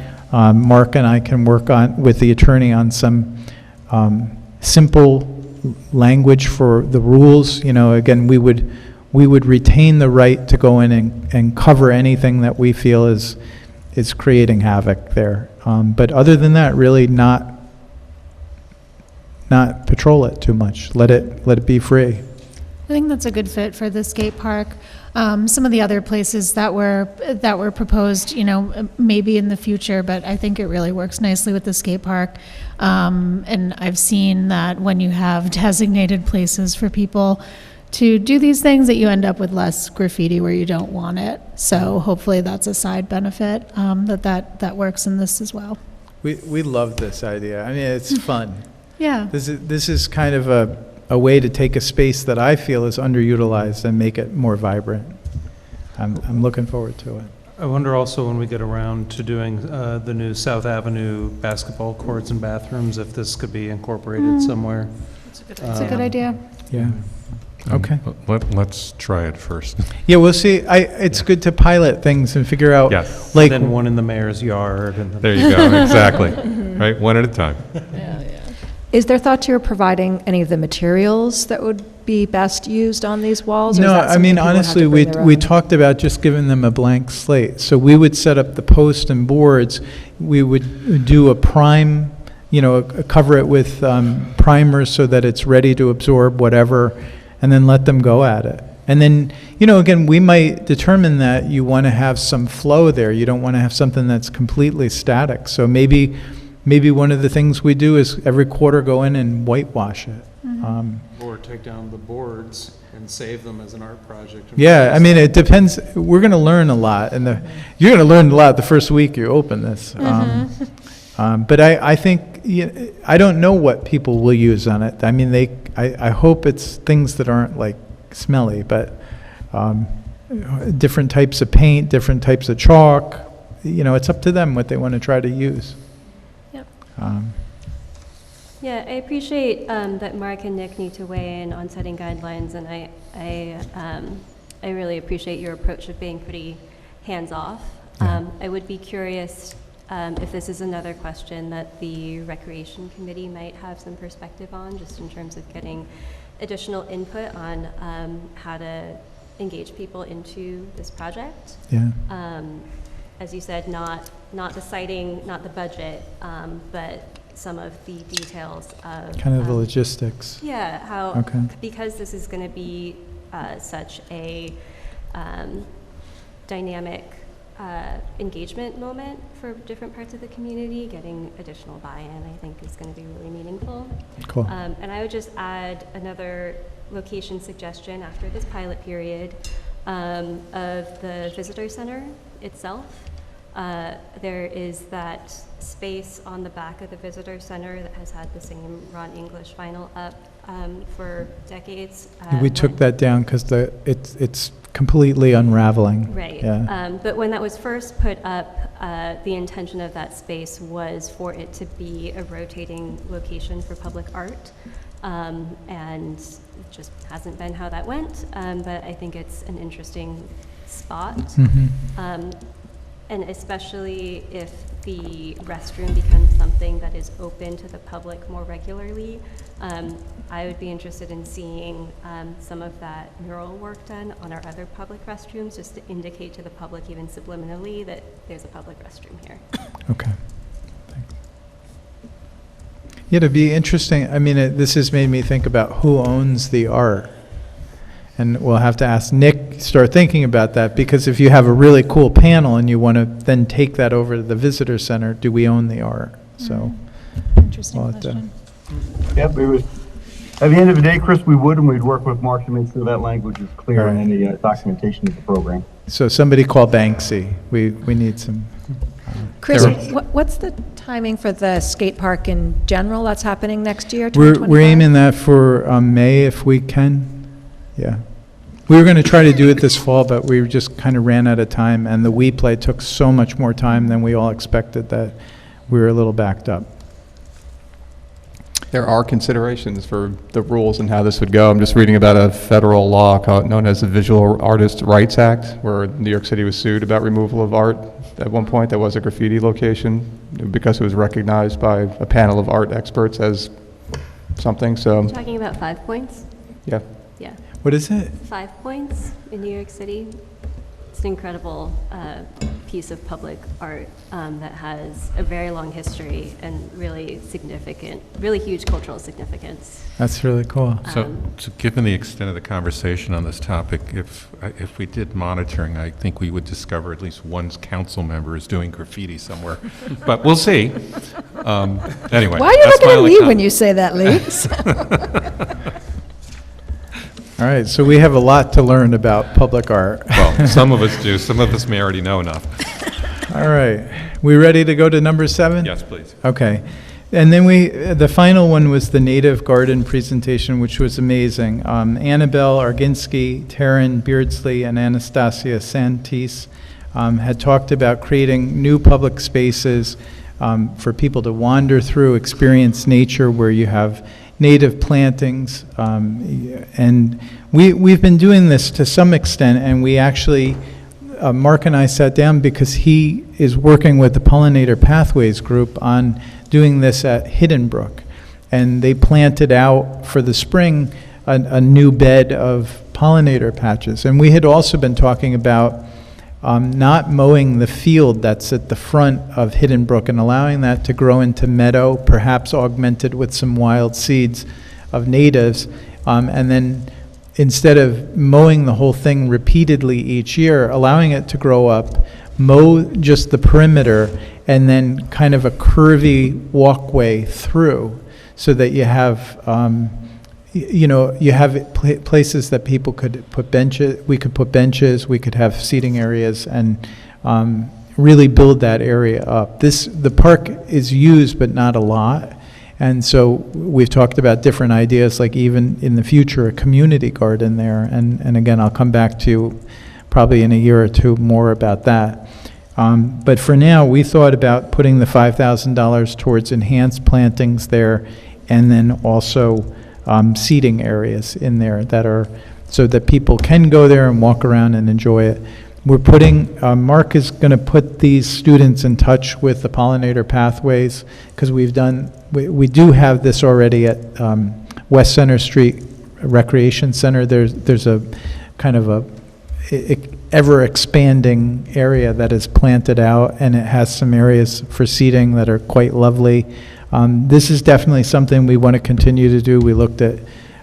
Mark and I can work on, with the attorney, on some simple language for the rules. You know, again, we would retain the right to go in and cover anything that we feel is creating havoc there. But other than that, really not patrol it too much. Let it be free. I think that's a good fit for the skate park. Some of the other places that were proposed, you know, maybe in the future, but I think it really works nicely with the skate park. And I've seen that when you have designated places for people to do these things, that you end up with less graffiti where you don't want it. So hopefully that's a side benefit, that works in this as well. We love this idea. I mean, it's fun. Yeah. This is kind of a way to take a space that I feel is underutilized and make it more vibrant. I'm looking forward to it. I wonder also when we get around to doing the new South Avenue basketball courts and bathrooms, if this could be incorporated somewhere. That's a good idea. Yeah. Okay. Let's try it first. Yeah, we'll see. It's good to pilot things and figure out. Yes. Like, And then one in the mayor's yard. And then There you go, exactly. Right, one at a time. Is there thought to your providing any of the materials that would be best used on these walls? Or is no, that I something mean, people would have to honestly, bring their we own? talked about just giving them a blank slate. So we would set up the post and boards. We would do a prime, you know, cover it with primers so that it's ready to absorb whatever, and then let them go at it. And then, you know, again, we might determine that you want to have some flow there. You don't want to have something that's completely static. So maybe one of the things we do is every quarter go in and whitewash it. Or take down the boards and save them as an art project. Yeah, I mean, it depends. We're going to learn a lot, and you're going to learn a lot the first week you open this. But I think, I don't know what people will use on it. I mean, I hope it's things that aren't like smelly, but different types of paint, different types of chalk. You know, it's up to them what they want to try to use. Yep. Yeah, I appreciate that Mark and Nick need to weigh in on setting guidelines, and I really appreciate your approach of being pretty hands-off. I would be curious if this is another question that the Recreation Committee might have some perspective on, just in terms of getting additional input on how to engage people into this project. Yeah. As you said, not the siting, not the budget, but some of the details of Kind of the logistics. yeah, how Okay. because this is going to be such a dynamic engagement moment for different parts of the community, getting additional buy-in, I think, is going to be really meaningful. Cool. And I would just add another location suggestion after this pilot period of the visitor center itself. There is that space on the back of the visitor center that has had the same Ron English vinyl up for decades. We took that down because it's completely unraveling. Right. Yeah. But when that was first put up, the intention of that space was for it to be a rotating location for public art. And it just hasn't been how that went. But I think it's an interesting spot. Mm-hmm. And especially if the restroom becomes something that is open to the public more regularly, I would be interested in seeing some of that mural work done on our other public restrooms, just to indicate to the public, even subliminally, that there's a public restroom here. Okay. Thanks. Yeah, it'd be interesting. I mean, this has made me think about who owns the art. And we'll have to ask Nick, start thinking about that, because if you have a really cool panel and you want to then take that over to the visitor center, do we own the art? So, Interesting we'll have to- question. Yep, we would, at the end of the day, Chris, we would, and we'd work with Mark to make sure that language is clear in Right. any documentation of the program. So somebody call Banksy. We need some. Chris, There what's the timing for the skate park in general that's happening next year, We're 2025? aiming that for May if we can. Yeah. We were going to try to do it this fall, but we just kind of ran out of time, and the We Play took so much more time than we all expected that we were a little backed up. There are considerations for the rules and how this would go. I'm just reading about a federal law known as the Visual Artists' Rights Act, where New York City was sued about removal of art. At one point, there was a graffiti location because it was recognized by a panel of art experts as something, so, Talking about 5 Points? yeah. Yeah. What is it? 5 Points in New York City. It's an incredible piece of public art that has a very long history and really significant, really huge cultural significance. That's really cool. So, given the extent of the conversation on this topic, if we did monitoring, I think we would discover at least one council member is doing graffiti somewhere. But we'll see. Anyway. Why are you that's looking my at only me comment. when you say that, Lee? All right, so we have a lot to learn about public art. Well, some of us do. Some of us may already know enough. All right. We ready to go to number 7? Yes, please. Okay. And then the final one was the native garden presentation, which was amazing. Annabelle Arginsky, Taryn Beardsley, and Anastasia Santis had talked about creating new public spaces for people to wander through, experience nature, where you have native plantings. And we've been doing this to some extent, and we actually, Mark and I sat down because he is working with the Pollinator Pathways group on doing this at Hidden Brook. And they planted out for the spring a new bed of pollinator patches. And we had also been talking about not mowing the field that's at the front of Hidden Brook and allowing that to grow into meadow, perhaps augmented with some wild seeds of natives. And then instead of mowing the whole thing repeatedly each year, allowing it to grow up, mow just the perimeter, and then kind of a curvy walkway through so that you have, you have places that people could put benches, we could put benches, we could have seating areas, and really build that area up. The park is used, but not a lot. And so we've talked about different ideas, like even in the future, a community garden there. And again, I'll come back to probably in a year or two more about that. But for now, we thought about putting the $5,000 towards enhanced plantings there, and then also seating areas in there that are, so that people can go there and walk around and enjoy it. We're putting, Mark is going to put these students in touch with the Pollinator Pathways, because we do have this already at West Center Street Recreation Center. There's a kind of a ever-expanding area that is planted out, and it has some areas for seating that are quite lovely. This is definitely something we want to continue to do. We looked at,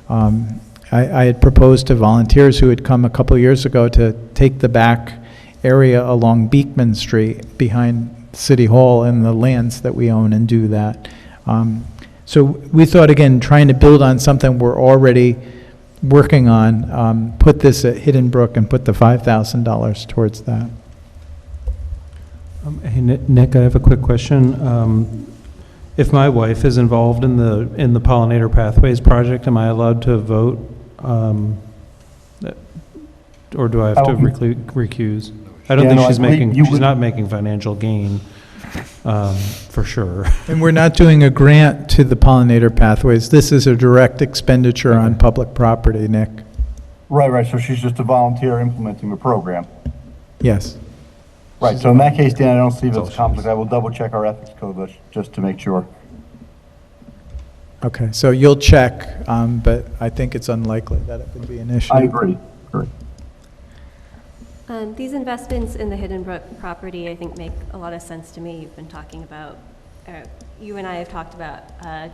I had proposed to volunteers who had come a couple years ago to take the back area along Beekman Street behind City Hall and the lands that we own and do that. So we thought, again, trying to build on something we're already working on, put this at Hidden Brook and put the $5,000 towards that. Hey, Nick, I have a quick question. If my wife is involved in the Pollinator Pathways project, am I allowed to vote? Or do I have to recuse? I don't Yeah, think no, she's making, you she's would- not making financial gain, for sure. And we're not doing a grant to the Pollinator Pathways. This is a direct expenditure on public property, Nick. Right, so she's just a volunteer implementing the program. Yes. Right, so in that case, Dan, I don't see if all it's she a conflict. I will double check our ethics code list just to make sure. Okay, so you'll check, but I think it's unlikely that it would be an issue. I agree. These investments in the Hidden Brook property, I think, make a lot of sense to me. You've been talking about, you and I have talked about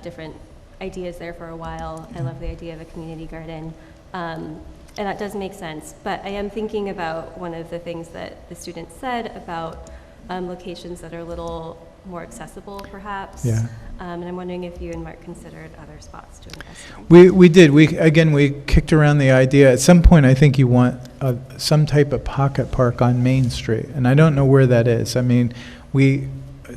different ideas there for a while. I love the idea of a community garden, and that does make sense. But I am thinking about one of the things that the students said about locations that are a little more accessible, perhaps. Yeah. And I'm wondering if you and Mark considered other spots to invest in. We did. We kicked around the idea. At some point, I think you want some type of pocket park on Main Street, and I don't know where that is. I mean,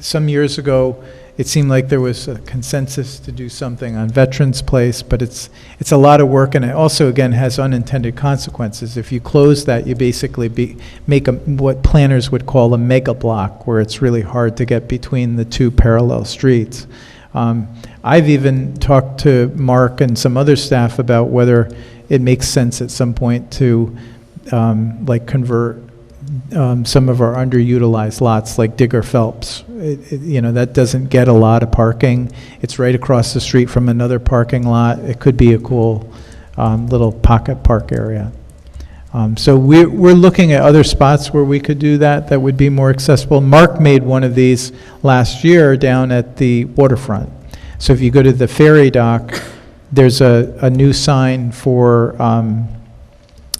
Some years ago, it seemed like there was a consensus to do something on Veterans Place, but it's a lot of work, and it also, again, has unintended consequences. If you close that, you basically make what planners would call a mega block, where it's really hard to get between the two parallel streets. I've even talked to Mark and some other staff about whether it makes sense at some point to like convert some of our underutilized lots, like Digger Phelps. That doesn't get a lot of parking. It's right across the street from another parking lot. It could be a cool little pocket park area. So we're looking at other spots where we could do that would be more accessible. Mark made one of these last year down at the waterfront. So if you go to the ferry dock, there's a new sign for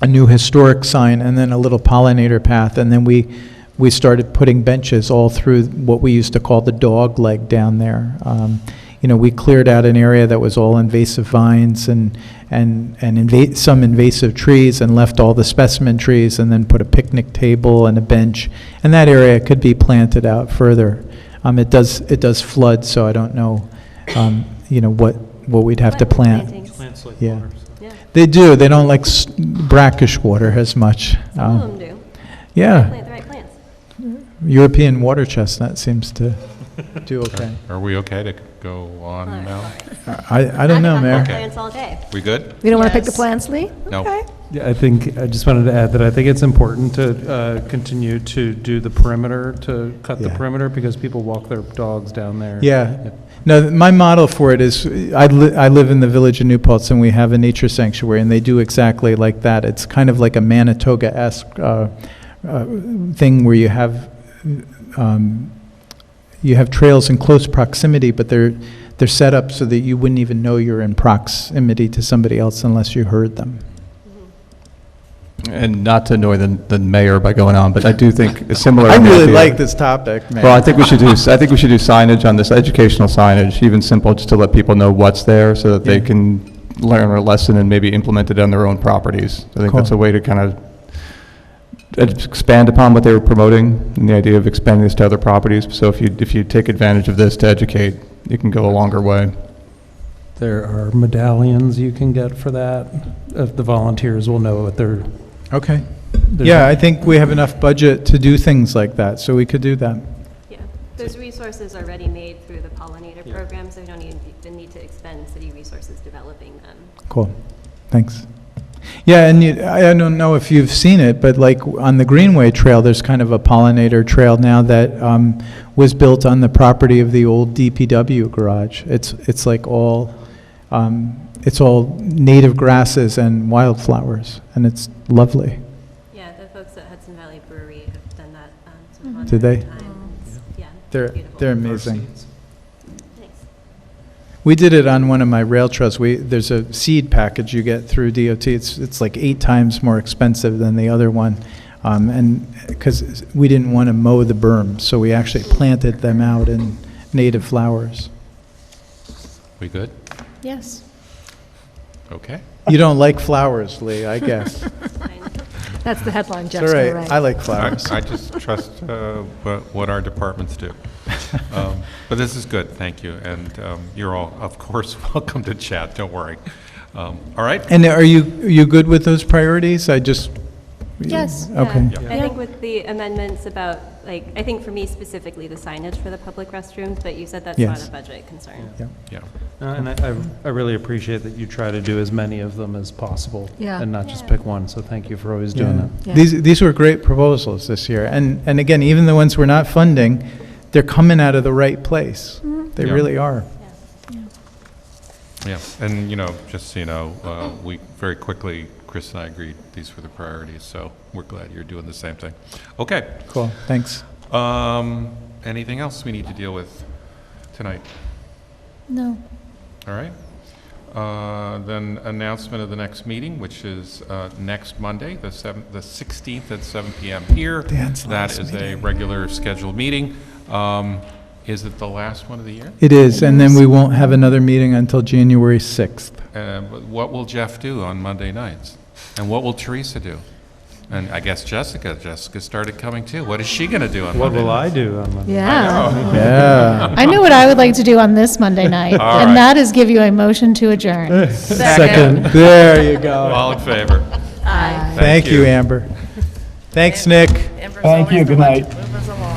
a new historic sign, and then a little pollinator path, and then we started putting benches all through what we used to call the dog leg down there. We cleared out an area that was all invasive vines and some invasive trees, and left all the specimen trees, and then put a picnic table and a bench, and that area could be planted out further. It does flood, so I don't know, what we'd have to plant. Plantings. Plants like Yeah. water. Yeah, They do. They don't like brackish water as much. some of them do. Yeah, Plant the right plants. European water chestnut seems to do okay. Are we okay to go on All right, now? all right. I don't know, I could talk Mayor. about plants all day. We good? You don't want to pick the Yes. plants, Lee? No. Okay. Yeah, I just wanted to add that I think it's important to continue to do the perimeter, to cut the Yeah. perimeter, because people walk their dogs down there. Yeah. No, my model for it is, I live in the village of New Paltz, and we have a nature sanctuary, and they do exactly like that. It's kind of like a Manitoga-esque thing where you have trails in close proximity, but they're set up so that you wouldn't even know you're in proximity to somebody else unless you heard them. And not to annoy the mayor by going on, but I do think a similar. I really idea- like this topic, man. Well, I think we should do signage on this, educational signage, even simple, just to let people know what's there, so that they Yeah. can learn a lesson and maybe implement it on their own properties. I think Cool. that's a way to kind of expand upon what they were promoting, and the idea of expanding this to other properties. So if you take advantage of this to educate, you can go a longer way. There are medallions you can get for that. If the volunteers will know what they're. Okay. there's Yeah, I think we have enough budget to do things like that, so we could do that. Yeah, those resources are already made through the pollinator Yeah. program, so we don't even need to expend city resources developing them. Cool. Thanks. Yeah, and I don't know if you've seen it, but like on the Greenway Trail, there's kind of a pollinator trail now that was built on the property of the old DPW garage. It's like it's all native grasses and wildflowers, and it's lovely. Yeah, the folks at Hudson Valley Brewery have done that sort of on Did their they? own time. It's- Yeah, They're beautiful. they're amazing. Thanks. We did it on one of my rail trails. There's a seed package you get through DOT. It's like 8 times more expensive than the other one, and because we didn't want to mow the berm, so we actually planted them out in native flowers. We good? Yes. Okay. You don't like flowers, Lee, I guess. Fine. That's the headline It's Jeff's all going to right. write. I like flowers. I just trust what our departments do. But this is good, thank you. And you're all, of course, welcome to chat, don't worry. All right? And are you good with those priorities? Yes. Okay. Yeah. I think with the amendments about, like, I think for me specifically, the signage for the public restrooms, but you said that's not Yes. a budget concern. Yeah. And I really appreciate that you try to do as many of them as possible. Yeah. And not just Yeah. pick one, so thank you for always doing Yeah. that. Yeah. These were great proposals this year. And again, even the ones we're not funding, they're coming out of the right place. They Yeah. really are. Yeah, and, just so you know, we very quickly, Chris and I agreed these were the priorities, so we're glad you're doing the same thing. Okay. Cool, thanks. Anything else we need to deal with tonight? No. All right. Then announcement of the next meeting, which is next Monday, the 16th at 7 p.m. here. Dan's That last is a meeting. regular scheduled meeting. Is it the last one of the year? It is, and then we won't have another meeting until January 6th. But what will Jeff do on Monday nights? And what will Teresa do? And I guess Jessica started coming too. What is she going to do on What Monday? will I do on Monday? Yeah. Yeah. I know what I would like to do on this Monday night, All right. and that is give you a motion to adjourn. Second. There you go. All in favor? Aye. Thank you, Amber. Thanks, Nick. Amber's Thank always you. the Good one to night. move us along.